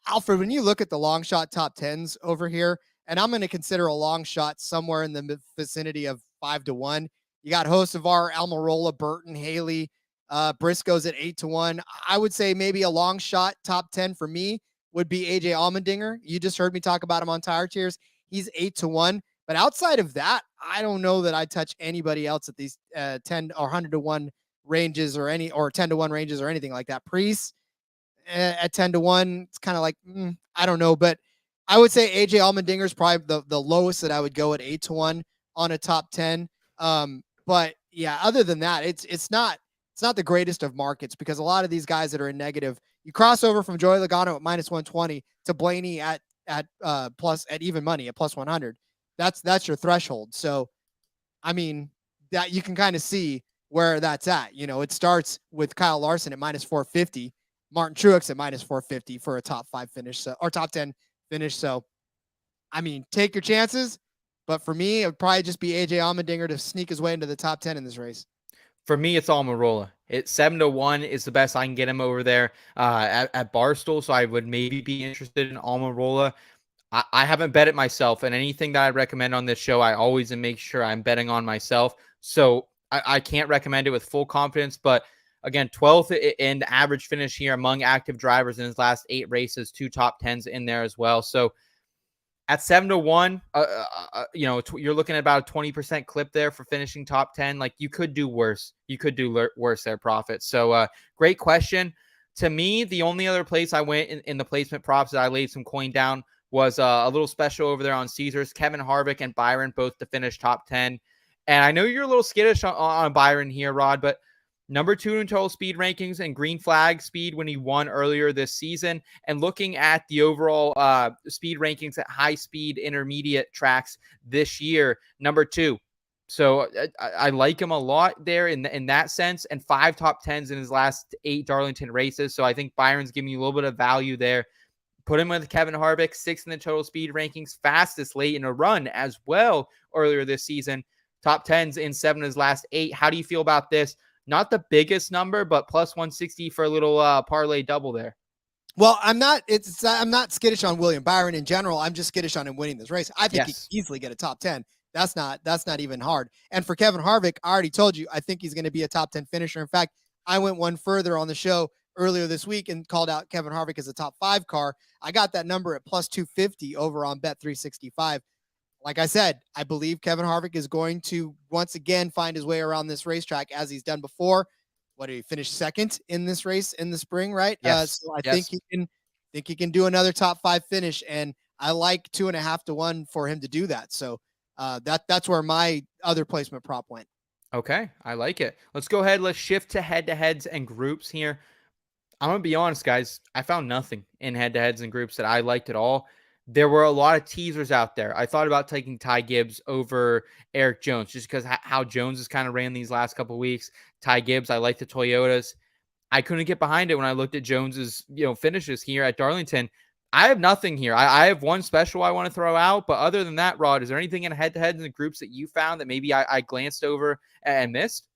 Alfred, when you look at the long shot top 10s over here, and I'm going to consider a long shot somewhere in the vicinity of 5-1. You got Hocevar, Almirola, Burton, Haley, Briscoe's at 8-1. I would say maybe a long shot top 10 for me would be AJ Allmendinger. You just heard me talk about him on Tire Cheers. He's 8-1. But outside of that, I don't know that I'd touch anybody else at these 10 or 100-1 ranges or 10-1 ranges or anything like that. Priest at 10-1, it's kind of like, I don't know. But I would say AJ Allmendinger is probably the lowest that I would go at 8-1 on a top 10. But yeah, other than that, it's not the greatest of markets because a lot of these guys that are in negative, you cross over from Joey Logano at -120 to Blaney at even money at +100. That's your threshold. So, I mean, that you can kind of see where that's at. You know, it starts with Kyle Larson at -450, Martin Truex at -450 for a top 5 finish, or top 10 finish. So, I mean, take your chances. But for me, it would probably just be AJ Allmendinger to sneak his way into the top 10 in this race. For me, it's Almirola. It's 7-1 is the best I can get him over there at Barstool. So I would maybe be interested in Almirola. I haven't bet it myself, and anything that I recommend on this show, I always make sure I'm betting on myself. So I can't recommend it with full confidence. But again, 12th in average finish here among active drivers in his last 8 races, 2 top 10s in there as well. So at 7-1, you're looking at about a 20% clip there for finishing top 10. Like, you could do worse. You could do worse there, Profit. So great question. To me, the only other place I went in the placement props that I laid some coin down was a little special over there on Caesars. Kevin Harvick and Byron both to finish top 10. And I know you're a little skittish on Byron here, Rod, but number 2 in total speed rankings and green flag speed when he won earlier this season. And looking at the overall speed rankings at high speed intermediate tracks this year, number 2. So I like him a lot there in that sense, and 5 top 10s in his last 8 Darlington races. So I think Byron's giving you a little bit of value there. Put him with Kevin Harvick, 6th in the total speed rankings, fastest late in a run as well earlier this season. Top 10s in 7 of his last 8. How do you feel about this? Not the biggest number, but +160 for a little parlay double there. Well, I'm not skittish on William Byron in general. I'm just skittish on him winning this race. I think he can easily get a top 10. That's not even hard. And for Kevin Harvick, I already told you, I think he's going to be a top 10 finisher. In fact, I went one further on the show earlier this week and called out Kevin Harvick as a top 5 car. I got that number at +250 over on Bet365. Like I said, I believe Kevin Harvick is going to once again find his way around this racetrack as he's done before. What did he finish 2nd in this race in the spring, right? Yes. So I think he can do another top 5 finish, and I like 2.5-1 for him to do that. So that's where my other placement prop went. Okay, I like it. Let's go ahead. Let's shift to head-to-heads and groups here. I'm going to be honest, guys. I found nothing in head-to-heads and groups that I liked at all. There were a lot of teasers out there. I thought about taking Ty Gibbs over Eric Jones just because how Jones has kind of ran these last couple of weeks. Ty Gibbs, I like the Toyotas. I couldn't get behind it when I looked at Jones's finishes here at Darlington. I have nothing here. I have one special I want to throw out, but other than that, Rod, is there anything in head-to-heads in the groups that you found that maybe I glanced over and missed?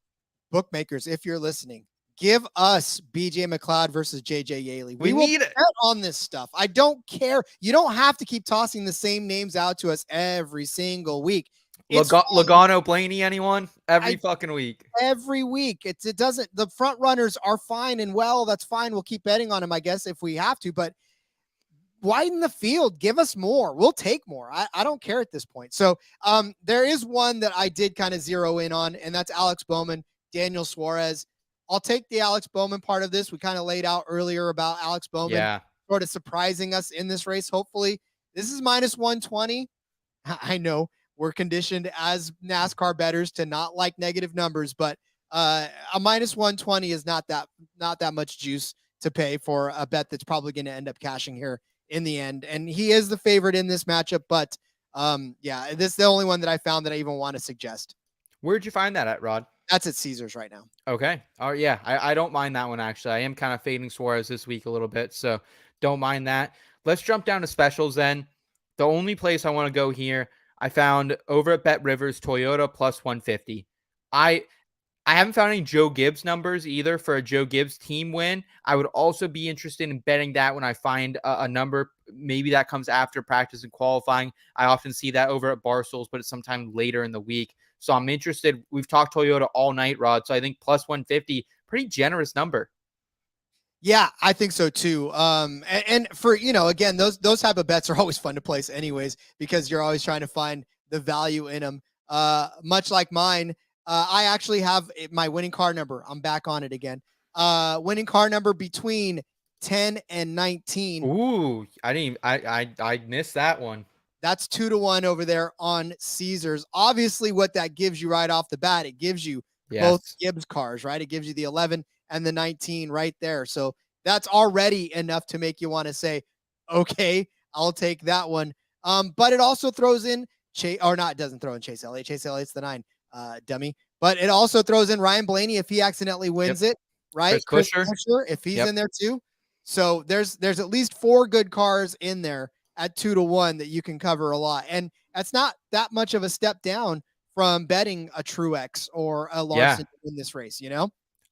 Bookmakers, if you're listening, give us BJ McLeod versus JJ Yaley. We need it on this stuff. I don't care. You don't have to keep tossing the same names out to us every single week. Logano, Blaney, anyone? Fucking week. Every week. It doesn't. The front runners are fine and well. That's fine. We'll keep betting on them, I guess, if we have to. But widen the field. Give us more. We'll take more. I don't care at this point. So there is one that I did kind of zero in on, and that's Alex Bowman, Daniel Suarez. I'll take the Alex Bowman part of this. We kind of laid out earlier about Alex Bowman. Yeah. sort of surprising us in this race. Hopefully, this is minus 120. I know we're conditioned as NASCAR bettors to not like negative numbers, but a minus 120 is not that much juice to pay for a bet that's probably going to end up cashing here in the end. And he is the favorite in this matchup, but yeah, this is the only one that I found that I even want to suggest. Where'd you find that at, Rod? That's at Caesars right now. Okay. Oh, yeah. I don't mind that one, actually. I am kind of fading Suarez this week a little bit, so don't mind that. Let's jump down to specials then. The only place I want to go here, I found over at Bet Rivers, Toyota plus 150. I haven't found any Joe Gibbs numbers either for a Joe Gibbs team win. I would also be interested in betting that when I find a number. Maybe that comes after practice and qualifying. I often see that over at Barstools, but it's sometime later in the week. So I'm interested. We've talked Toyota all night, Rod. So I think plus 150, pretty generous number. Yeah, I think so too. And for, again, those type of bets are always fun to place anyways, because you're always trying to find the value in them. Much like mine, I actually have my winning car number. I'm back on it again. Winning car number between 10 and 19. Ooh, I missed that one. That's 2-1 over there on Caesars. Obviously, what that gives you right off the bat, it gives you both Gibbs cars, right? It gives you the 11 and the 19 right there. So that's already enough to make you want to say, okay, I'll take that one. But it also throws in Chase, or not, it doesn't throw in Chase Elliott. Chase Elliott's the 9, dummy. But it also throws in Ryan Blaney if he accidentally wins it, right? Chris Buescher, if he's in there too. So there's at least 4 good cars in there at 2-1 that you can cover a lot. And that's not that much of a step down from betting a Truex or a Larson in this race,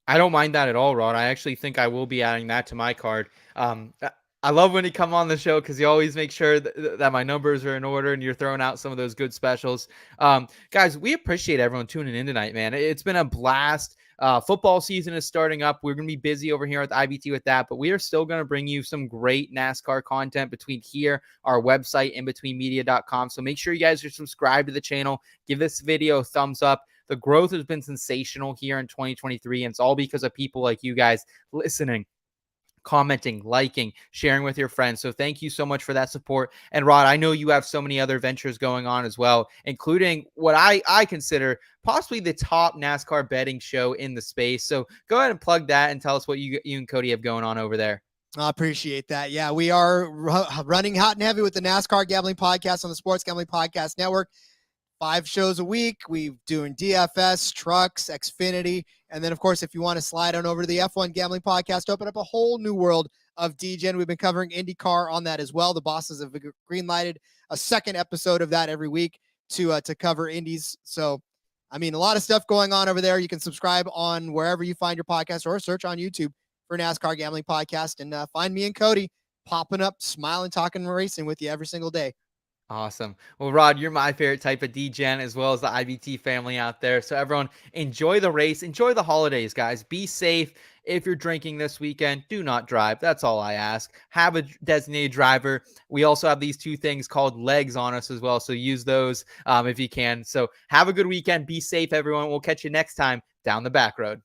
I don't mind that at all, Rod. I actually think I will be adding that to my card. I love when you come on the show because you always make sure that my numbers are in order and you're throwing out some of those good specials. Guys, we appreciate everyone tuning in tonight, man. It's been a blast. Football season is starting up. We're going to be busy over here at the IBT with that, but we are still going to bring you some great NASCAR content between here, our website, inbetweenmedia.com. So make sure you guys are subscribed to the channel. Give this video a thumbs up. The growth has been sensational here in 2023, and it's all because of people like you guys listening, commenting, liking, sharing with your friends. So thank you so much for that support. And Rod, I know you have so many other ventures going on as well, including what I consider possibly the top NASCAR betting show in the space. So go ahead and plug that and tell us what you and Cody have going on over there. I appreciate that. Yeah, we are running hot and heavy with the NASCAR Gambling Podcast on the Sports Gambling Podcast Network. 5 shows a week. We're doing DFS, trucks, Xfinity. And then, of course, if you want to slide on over to the F1 Gambling Podcast, open up a whole new world of DGen. We've been covering IndyCar on that as well. The bosses have green-lighted a second episode of that every week to cover Indies. So, I mean, a lot of stuff going on over there. You can subscribe on wherever you find your podcast or search on YouTube for NASCAR Gambling Podcast. And find me and Cody popping up, smiling, talking, racing with you every single day. Awesome. Well, Rod, you're my favorite type of DGen as well as the IBT family out there. So everyone, enjoy the race. Enjoy the holidays, guys. Be safe. If you're drinking this weekend, do not drive. That's all I ask. Have a designated driver. We also have these 2 things called legs on us as well. So use those if you can. So have a good weekend. Be safe, everyone. We'll catch you next time down the back road.